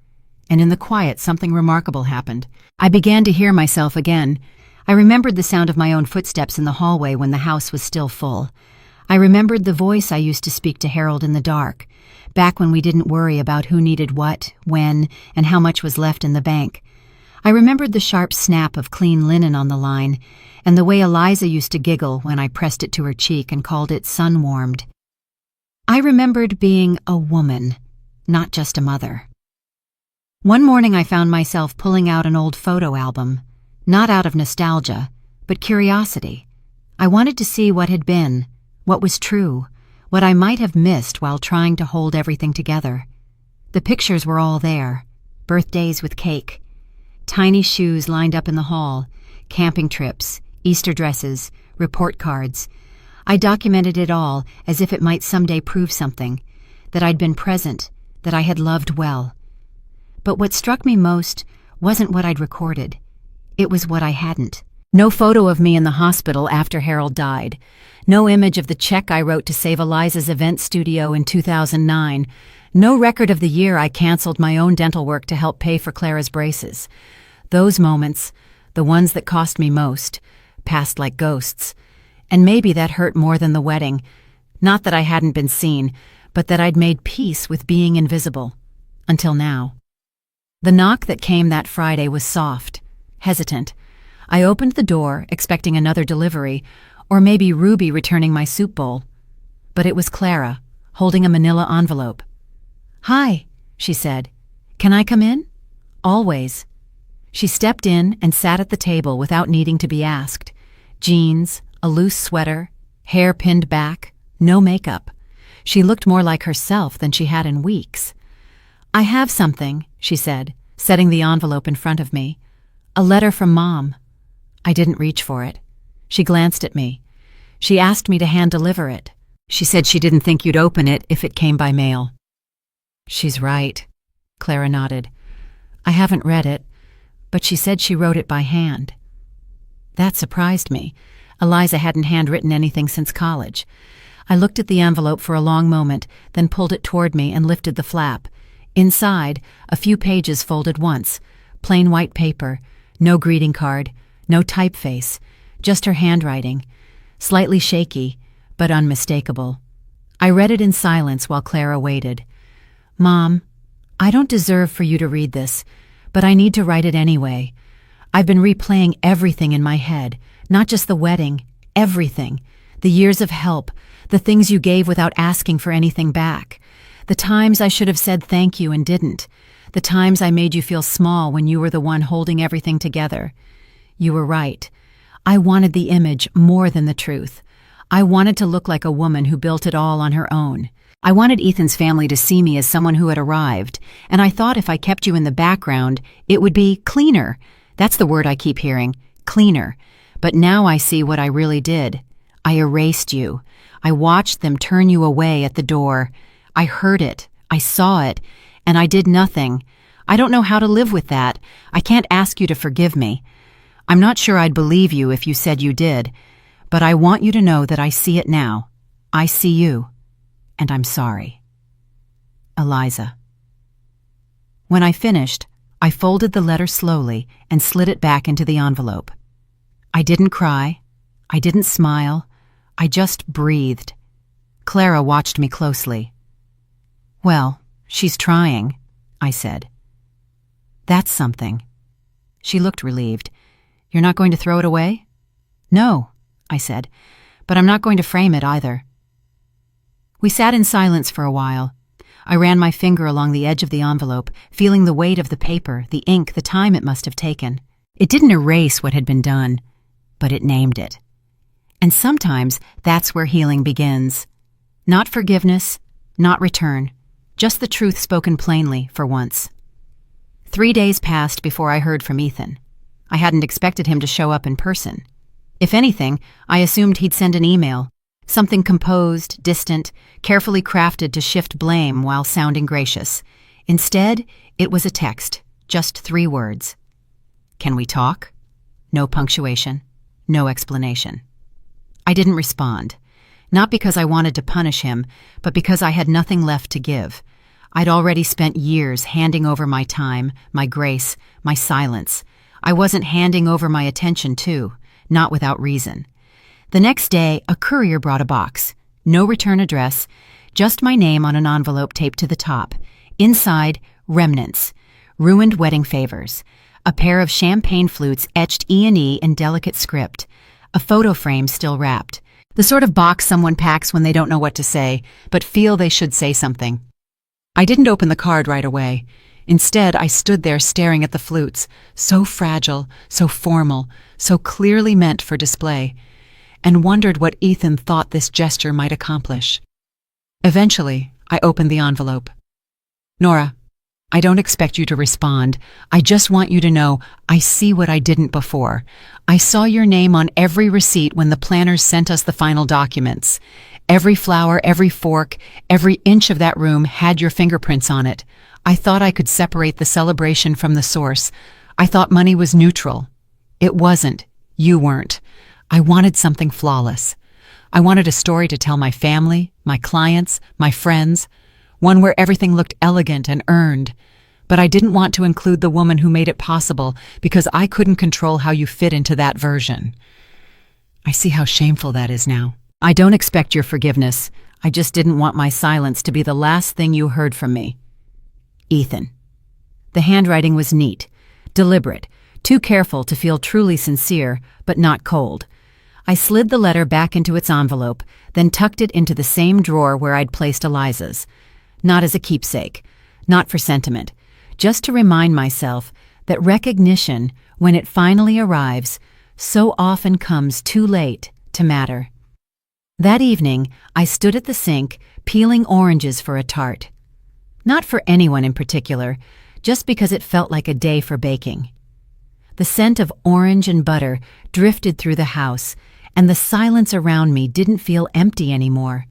And in the quiet, something remarkable happened. I began to hear myself again. I remembered the sound of my own footsteps in the hallway when the house was still full. I remembered the voice I used to speak to Harold in the dark, back when we didn't worry about who needed what, when, and how much was left in the bank. I remembered the sharp snap of clean linen on the line, and the way Eliza used to giggle when I pressed it to her cheek and called it sun-warmed. I remembered being a woman, not just a mother. One morning I found myself pulling out an old photo album, not out of nostalgia, but curiosity. I wanted to see what had been, what was true, what I might have missed while trying to hold everything together. The pictures were all there, birthdays with cake, tiny shoes lined up in the hall, camping trips, Easter dresses, report cards. I documented it all as if it might someday prove something, that I'd been present, that I had loved well. But what struck me most wasn't what I'd recorded. It was what I hadn't. No photo of me in the hospital after Harold died. No image of the check I wrote to save Eliza's event studio in 2009. No record of the year I canceled my own dental work to help pay for Clara's braces. Those moments, the ones that cost me most, passed like ghosts. And maybe that hurt more than the wedding. Not that I hadn't been seen, but that I'd made peace with being invisible. Until now. The knock that came that Friday was soft, hesitant. I opened the door, expecting another delivery, or maybe Ruby returning my soup bowl. But it was Clara, holding a manila envelope. "Hi," she said. "Can I come in?" "Always." She stepped in and sat at the table without needing to be asked. Jeans, a loose sweater, hair pinned back, no makeup. She looked more like herself than she had in weeks. "I have something," she said, setting the envelope in front of me. "A letter from Mom." I didn't reach for it. She glanced at me. She asked me to hand-deliver it. She said she didn't think you'd open it if it came by mail. "She's right," Clara nodded. "I haven't read it, but she said she wrote it by hand." That surprised me. Eliza hadn't handwritten anything since college. I looked at the envelope for a long moment, then pulled it toward me and lifted the flap. Inside, a few pages folded once, plain white paper, no greeting card, no typeface, just her handwriting, slightly shaky, but unmistakable. I read it in silence while Clara waited. "Mom, I don't deserve for you to read this, but I need to write it anyway. I've been replaying everything in my head, not just the wedding, everything. The years of help, the things you gave without asking for anything back. The times I should have said thank you and didn't. The times I made you feel small when you were the one holding everything together. You were right. I wanted the image more than the truth. I wanted to look like a woman who built it all on her own. I wanted Ethan's family to see me as someone who had arrived, and I thought if I kept you in the background, it would be cleaner. That's the word I keep hearing, cleaner. But now I see what I really did. I erased you. I watched them turn you away at the door. I heard it. I saw it. And I did nothing. I don't know how to live with that. I can't ask you to forgive me. I'm not sure I'd believe you if you said you did, but I want you to know that I see it now. I see you. And I'm sorry. Eliza. When I finished, I folded the letter slowly and slid it back into the envelope. I didn't cry. I didn't smile. I just breathed. Clara watched me closely. "Well, she's trying," I said. "That's something." She looked relieved. "You're not going to throw it away?" "No," I said, "but I'm not going to frame it either." We sat in silence for a while. I ran my finger along the edge of the envelope, feeling the weight of the paper, the ink, the time it must have taken. It didn't erase what had been done, but it named it. And sometimes that's where healing begins. Not forgiveness, not return, just the truth spoken plainly for once. 3 days passed before I heard from Ethan. I hadn't expected him to show up in person. If anything, I assumed he'd send an email, something composed, distant, carefully crafted to shift blame while sounding gracious. Instead, it was a text, just 3 words. "Can we talk?" No punctuation, no explanation. I didn't respond, not because I wanted to punish him, but because I had nothing left to give. I'd already spent years handing over my time, my grace, my silence. I wasn't handing over my attention, too, not without reason. The next day, a courier brought a box. No return address, just my name on an envelope taped to the top. Inside, remnants, ruined wedding favors, a pair of champagne flutes etched E&E in delicate script, a photo frame still wrapped. The sort of box someone packs when they don't know what to say, but feel they should say something. I didn't open the card right away. Instead, I stood there staring at the flutes, so fragile, so formal, so clearly meant for display, and wondered what Ethan thought this gesture might accomplish. Eventually, I opened the envelope. "Nora, I don't expect you to respond. I just want you to know I see what I didn't before. I saw your name on every receipt when the planners sent us the final documents. Every flower, every fork, every inch of that room had your fingerprints on it. I thought I could separate the celebration from the source. I thought money was neutral. It wasn't. You weren't. I wanted something flawless. I wanted a story to tell my family, my clients, my friends, one where everything looked elegant and earned. But I didn't want to include the woman who made it possible because I couldn't control how you fit into that version. I see how shameful that is now. I don't expect your forgiveness. I just didn't want my silence to be the last thing you heard from me. Ethan." The handwriting was neat, deliberate, too careful to feel truly sincere, but not cold. I slid the letter back into its envelope, then tucked it into the same drawer where I'd placed Eliza's. Not as a keepsake, not for sentiment, just to remind myself that recognition, when it finally arrives, so often comes too late to matter. That evening, I stood at the sink, peeling oranges for a tart. Not for anyone in particular, just because it felt like a day for baking. The scent of orange and butter drifted through the house, and the silence around me didn't feel empty anymore.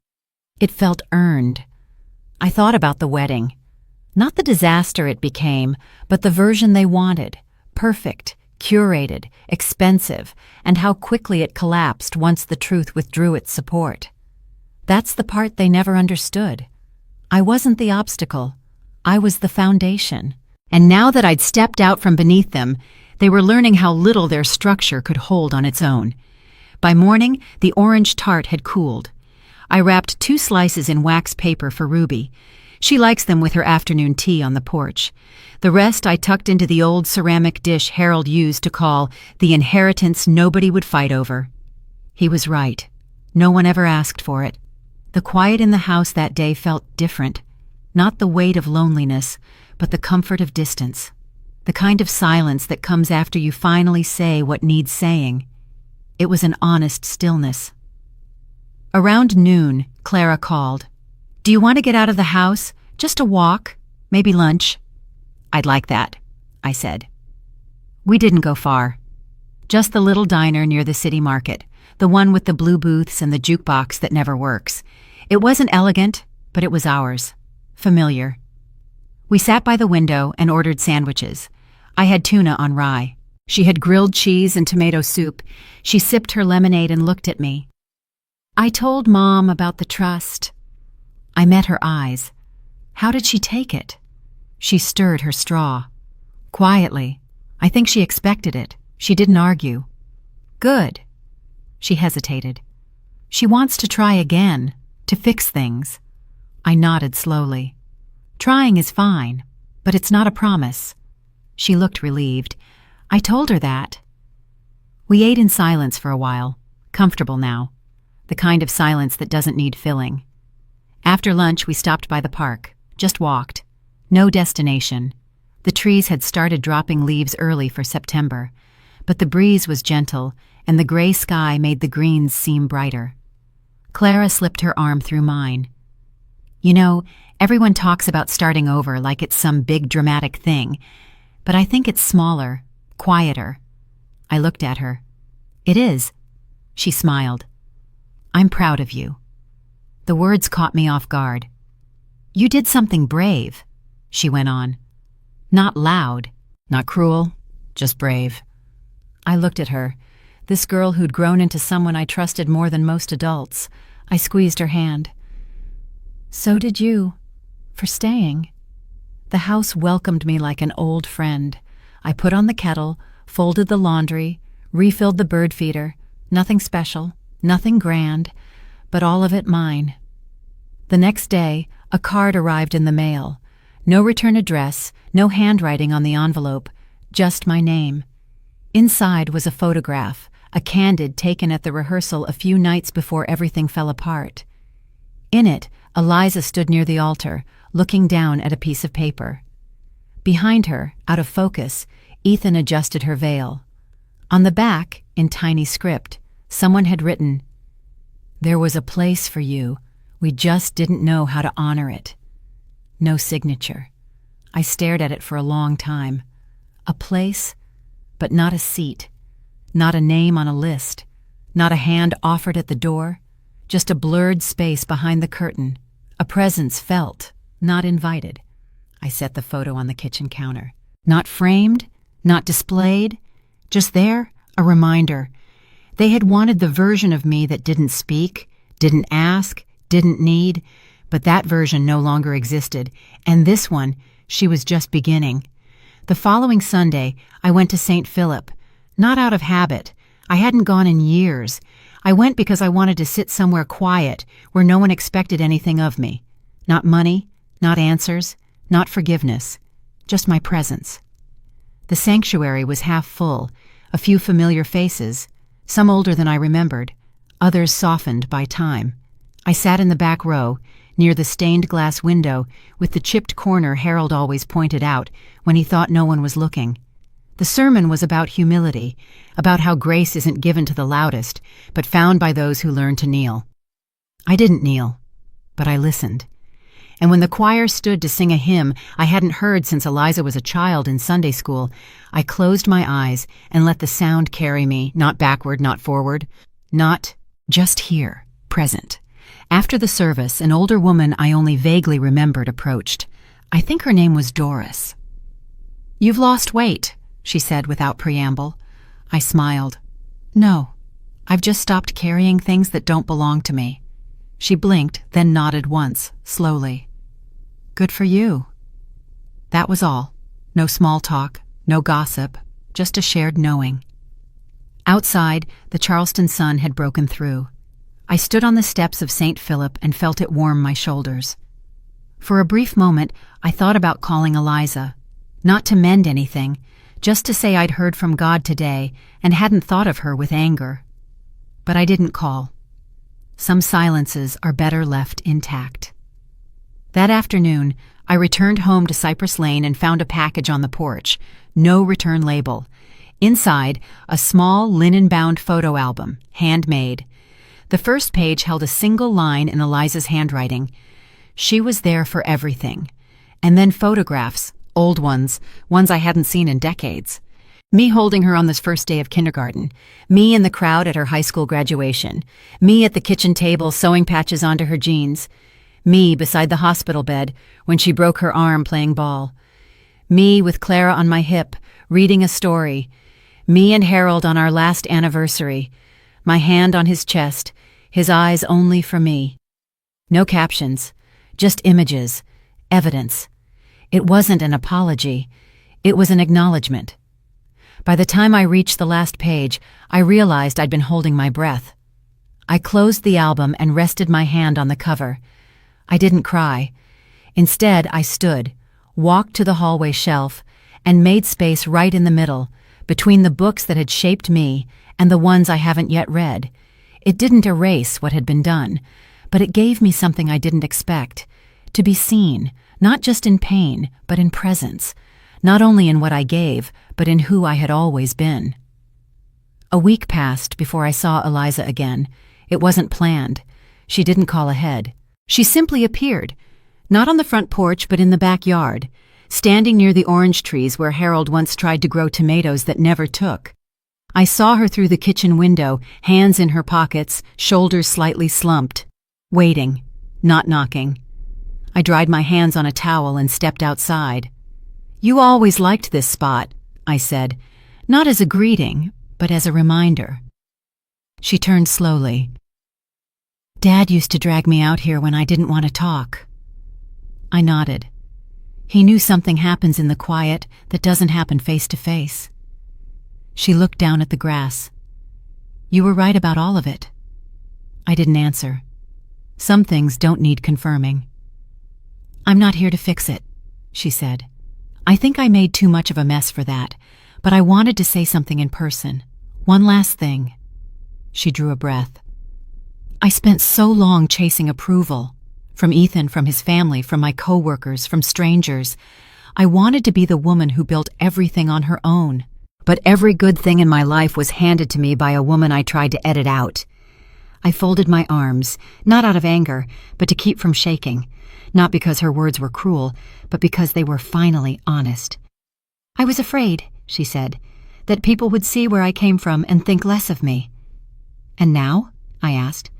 It felt earned. I thought about the wedding. Not the disaster it became, but the version they wanted. Perfect, curated, expensive, and how quickly it collapsed once the truth withdrew its support. That's the part they never understood. I wasn't the obstacle. I was the foundation. And now that I'd stepped out from beneath them, they were learning how little their structure could hold on its own. By morning, the orange tart had cooled. I wrapped 2 slices in wax paper for Ruby. She likes them with her afternoon tea on the porch. The rest I tucked into the old ceramic dish Harold used to call the inheritance nobody would fight over. He was right. No one ever asked for it. The quiet in the house that day felt different. Not the weight of loneliness, but the comfort of distance. The kind of silence that comes after you finally say what needs saying. It was an honest stillness. Around noon, Clara called. "Do you want to get out of the house? Just a walk? Maybe lunch?" "I'd like that," I said. We didn't go far. Just the little diner near the city market, the one with the blue booths and the jukebox that never works. It wasn't elegant, but it was ours. Familiar. We sat by the window and ordered sandwiches. I had tuna on rye. She had grilled cheese and tomato soup. She sipped her lemonade and looked at me. "I told Mom about the trust." I met her eyes. How did she take it? She stirred her straw. Quietly. I think she expected it. She didn't argue. "Good." She hesitated. "She wants to try again, to fix things." I nodded slowly. "Trying is fine, but it's not a promise." She looked relieved. I told her that. We ate in silence for a while, comfortable now, the kind of silence that doesn't need filling. After lunch, we stopped by the park, just walked. No destination. The trees had started dropping leaves early for September, but the breeze was gentle, and the gray sky made the greens seem brighter. Clara slipped her arm through mine. "You know, everyone talks about starting over like it's some big dramatic thing. But I think it's smaller, quieter. I looked at her. It is. She smiled. I'm proud of you. The words caught me off guard. You did something brave, she went on. Not loud, not cruel, just brave. I looked at her, this girl who'd grown into someone I trusted more than most adults. I squeezed her hand. So did you, for staying. The house welcomed me like an old friend. I put on the kettle, folded the laundry, refilled the bird feeder. Nothing special, nothing grand, but all of it mine. The next day, a card arrived in the mail. No return address, no handwriting on the envelope, just my name. Inside was a photograph, a candid taken at the rehearsal a few nights before everything fell apart. In it, Eliza stood near the altar, looking down at a piece of paper. Behind her, out of focus, Ethan adjusted her veil. On the back, in tiny script, someone had written, "There was a place for you. We just didn't know how to honor it." No signature. I stared at it for a long time. A place, but not a seat. Not a name on a list. Not a hand offered at the door. Just a blurred space behind the curtain. A presence felt, not invited. I set the photo on the kitchen counter. Not framed, not displayed. Just there, a reminder. They had wanted the version of me that didn't speak, didn't ask, didn't need, but that version no longer existed, and this one, she was just beginning. The following Sunday, I went to St. Philip, not out of habit. I hadn't gone in years. I went because I wanted to sit somewhere quiet, where no one expected anything of me. Not money, not answers, not forgiveness, just my presence. The sanctuary was half full, a few familiar faces, some older than I remembered, others softened by time. I sat in the back row, near the stained glass window, with the chipped corner Harold always pointed out when he thought no one was looking. The sermon was about humility, about how grace isn't given to the loudest, but found by those who learn to kneel. I didn't kneel, but I listened. And when the choir stood to sing a hymn I hadn't heard since Eliza was a child in Sunday school, I closed my eyes and let the sound carry me, not backward, not forward, not just here, present. After the service, an older woman I only vaguely remembered approached. I think her name was Doris. "You've lost weight," she said without preamble. I smiled. "No, I've just stopped carrying things that don't belong to me." She blinked, then nodded once, slowly. "Good for you." That was all. No small talk, no gossip, just a shared knowing. Outside, the Charleston sun had broken through. I stood on the steps of St. Philip and felt it warm my shoulders. For a brief moment, I thought about calling Eliza. Not to mend anything, just to say I'd heard from God today and hadn't thought of her with anger. But I didn't call. Some silences are better left intact. That afternoon, I returned home to Cypress Lane and found a package on the porch. No return label. Inside, a small linen-bound photo album, handmade. The first page held a single line in Eliza's handwriting. She was there for everything. And then photographs, old ones I hadn't seen in decades. Me holding her on this first day of kindergarten. Me in the crowd at her high school graduation. Me at the kitchen table sewing patches onto her jeans. Me beside the hospital bed when she broke her arm playing ball. Me with Clara on my hip, reading a story. Me and Harold on our last anniversary. My hand on his chest, his eyes only for me. No captions, just images, evidence. It wasn't an apology. It was an acknowledgement. By the time I reached the last page, I realized I'd been holding my breath. I closed the album and rested my hand on the cover. I didn't cry. Instead, I stood, walked to the hallway shelf, and made space right in the middle, between the books that had shaped me and the ones I haven't yet read. It didn't erase what had been done, but it gave me something I didn't expect. To be seen, not just in pain, but in presence. Not only in what I gave, but in who I had always been. A week passed before I saw Eliza again. It wasn't planned. She didn't call ahead. She simply appeared, not on the front porch, but in the backyard, standing near the orange trees where Harold once tried to grow tomatoes that never took. I saw her through the kitchen window, hands in her pockets, shoulders slightly slumped, waiting, not knocking. I dried my hands on a towel and stepped outside. "You always liked this spot," I said, not as a greeting, but as a reminder. She turned slowly. "Dad used to drag me out here when I didn't want to talk." I nodded. He knew something happens in the quiet that doesn't happen face to face. She looked down at the grass. "You were right about all of it." I didn't answer. Some things don't need confirming. "I'm not here to fix it," she said. "I think I made too much of a mess for that, but I wanted to say something in person. One last thing." She drew a breath. "I spent so long chasing approval. From Ethan, from his family, from my coworkers, from strangers. I wanted to be the woman who built everything on her own. But every good thing in my life was handed to me by a woman I tried to edit out. I folded my arms, not out of anger, but to keep from shaking. Not because her words were cruel, but because they were finally honest. "I was afraid," she said, "that people would see where I came from and think less of me." "And now?" I asked.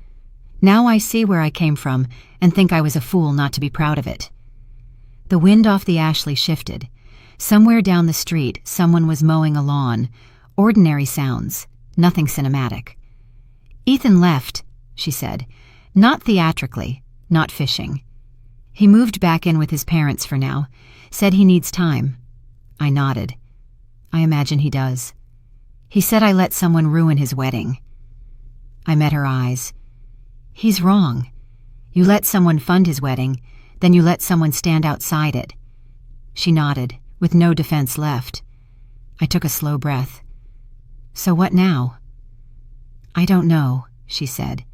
"Now I see where I came from and think I was a fool not to be proud of it." The wind off the Ashley shifted. Somewhere down the street, someone was mowing a lawn. Ordinary sounds, nothing cinematic. "Ethan left," she said. "Not theatrically, not fishing. He moved back in with his parents for now. Said he needs time." I nodded. "I imagine he does." "He said I let someone ruin his wedding." I met her eyes. "He's wrong. You let someone fund his wedding, then you let someone stand outside it." She nodded, with no defense left. I took a slow breath. "So what now?" "I don't know," she said.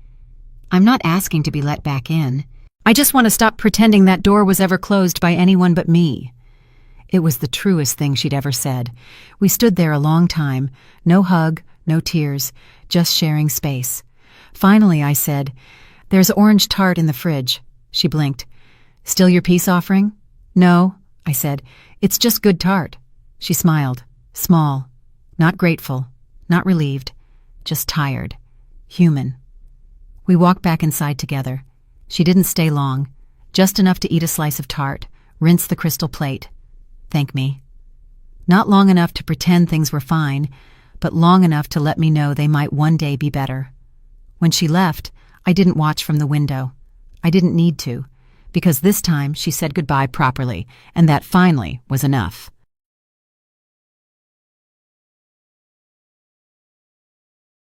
"I'm not asking to be let back in. I just want to stop pretending that door was ever closed by anyone but me." It was the truest thing she'd ever said. We stood there a long time, no hug, no tears, just sharing space. Finally, I said, "There's orange tart in the fridge." She blinked. "Still your peace offering?" "No," I said. "It's just good tart." She smiled, small, not grateful, not relieved, just tired, human. We walked back inside together. She didn't stay long, just enough to eat a slice of tart, rinse the crystal plate, thank me. Not long enough to pretend things were fine, but long enough to let me know they might one day be better. When she left, I didn't watch from the window. I didn't need to, because this time she said goodbye properly, and that finally was enough.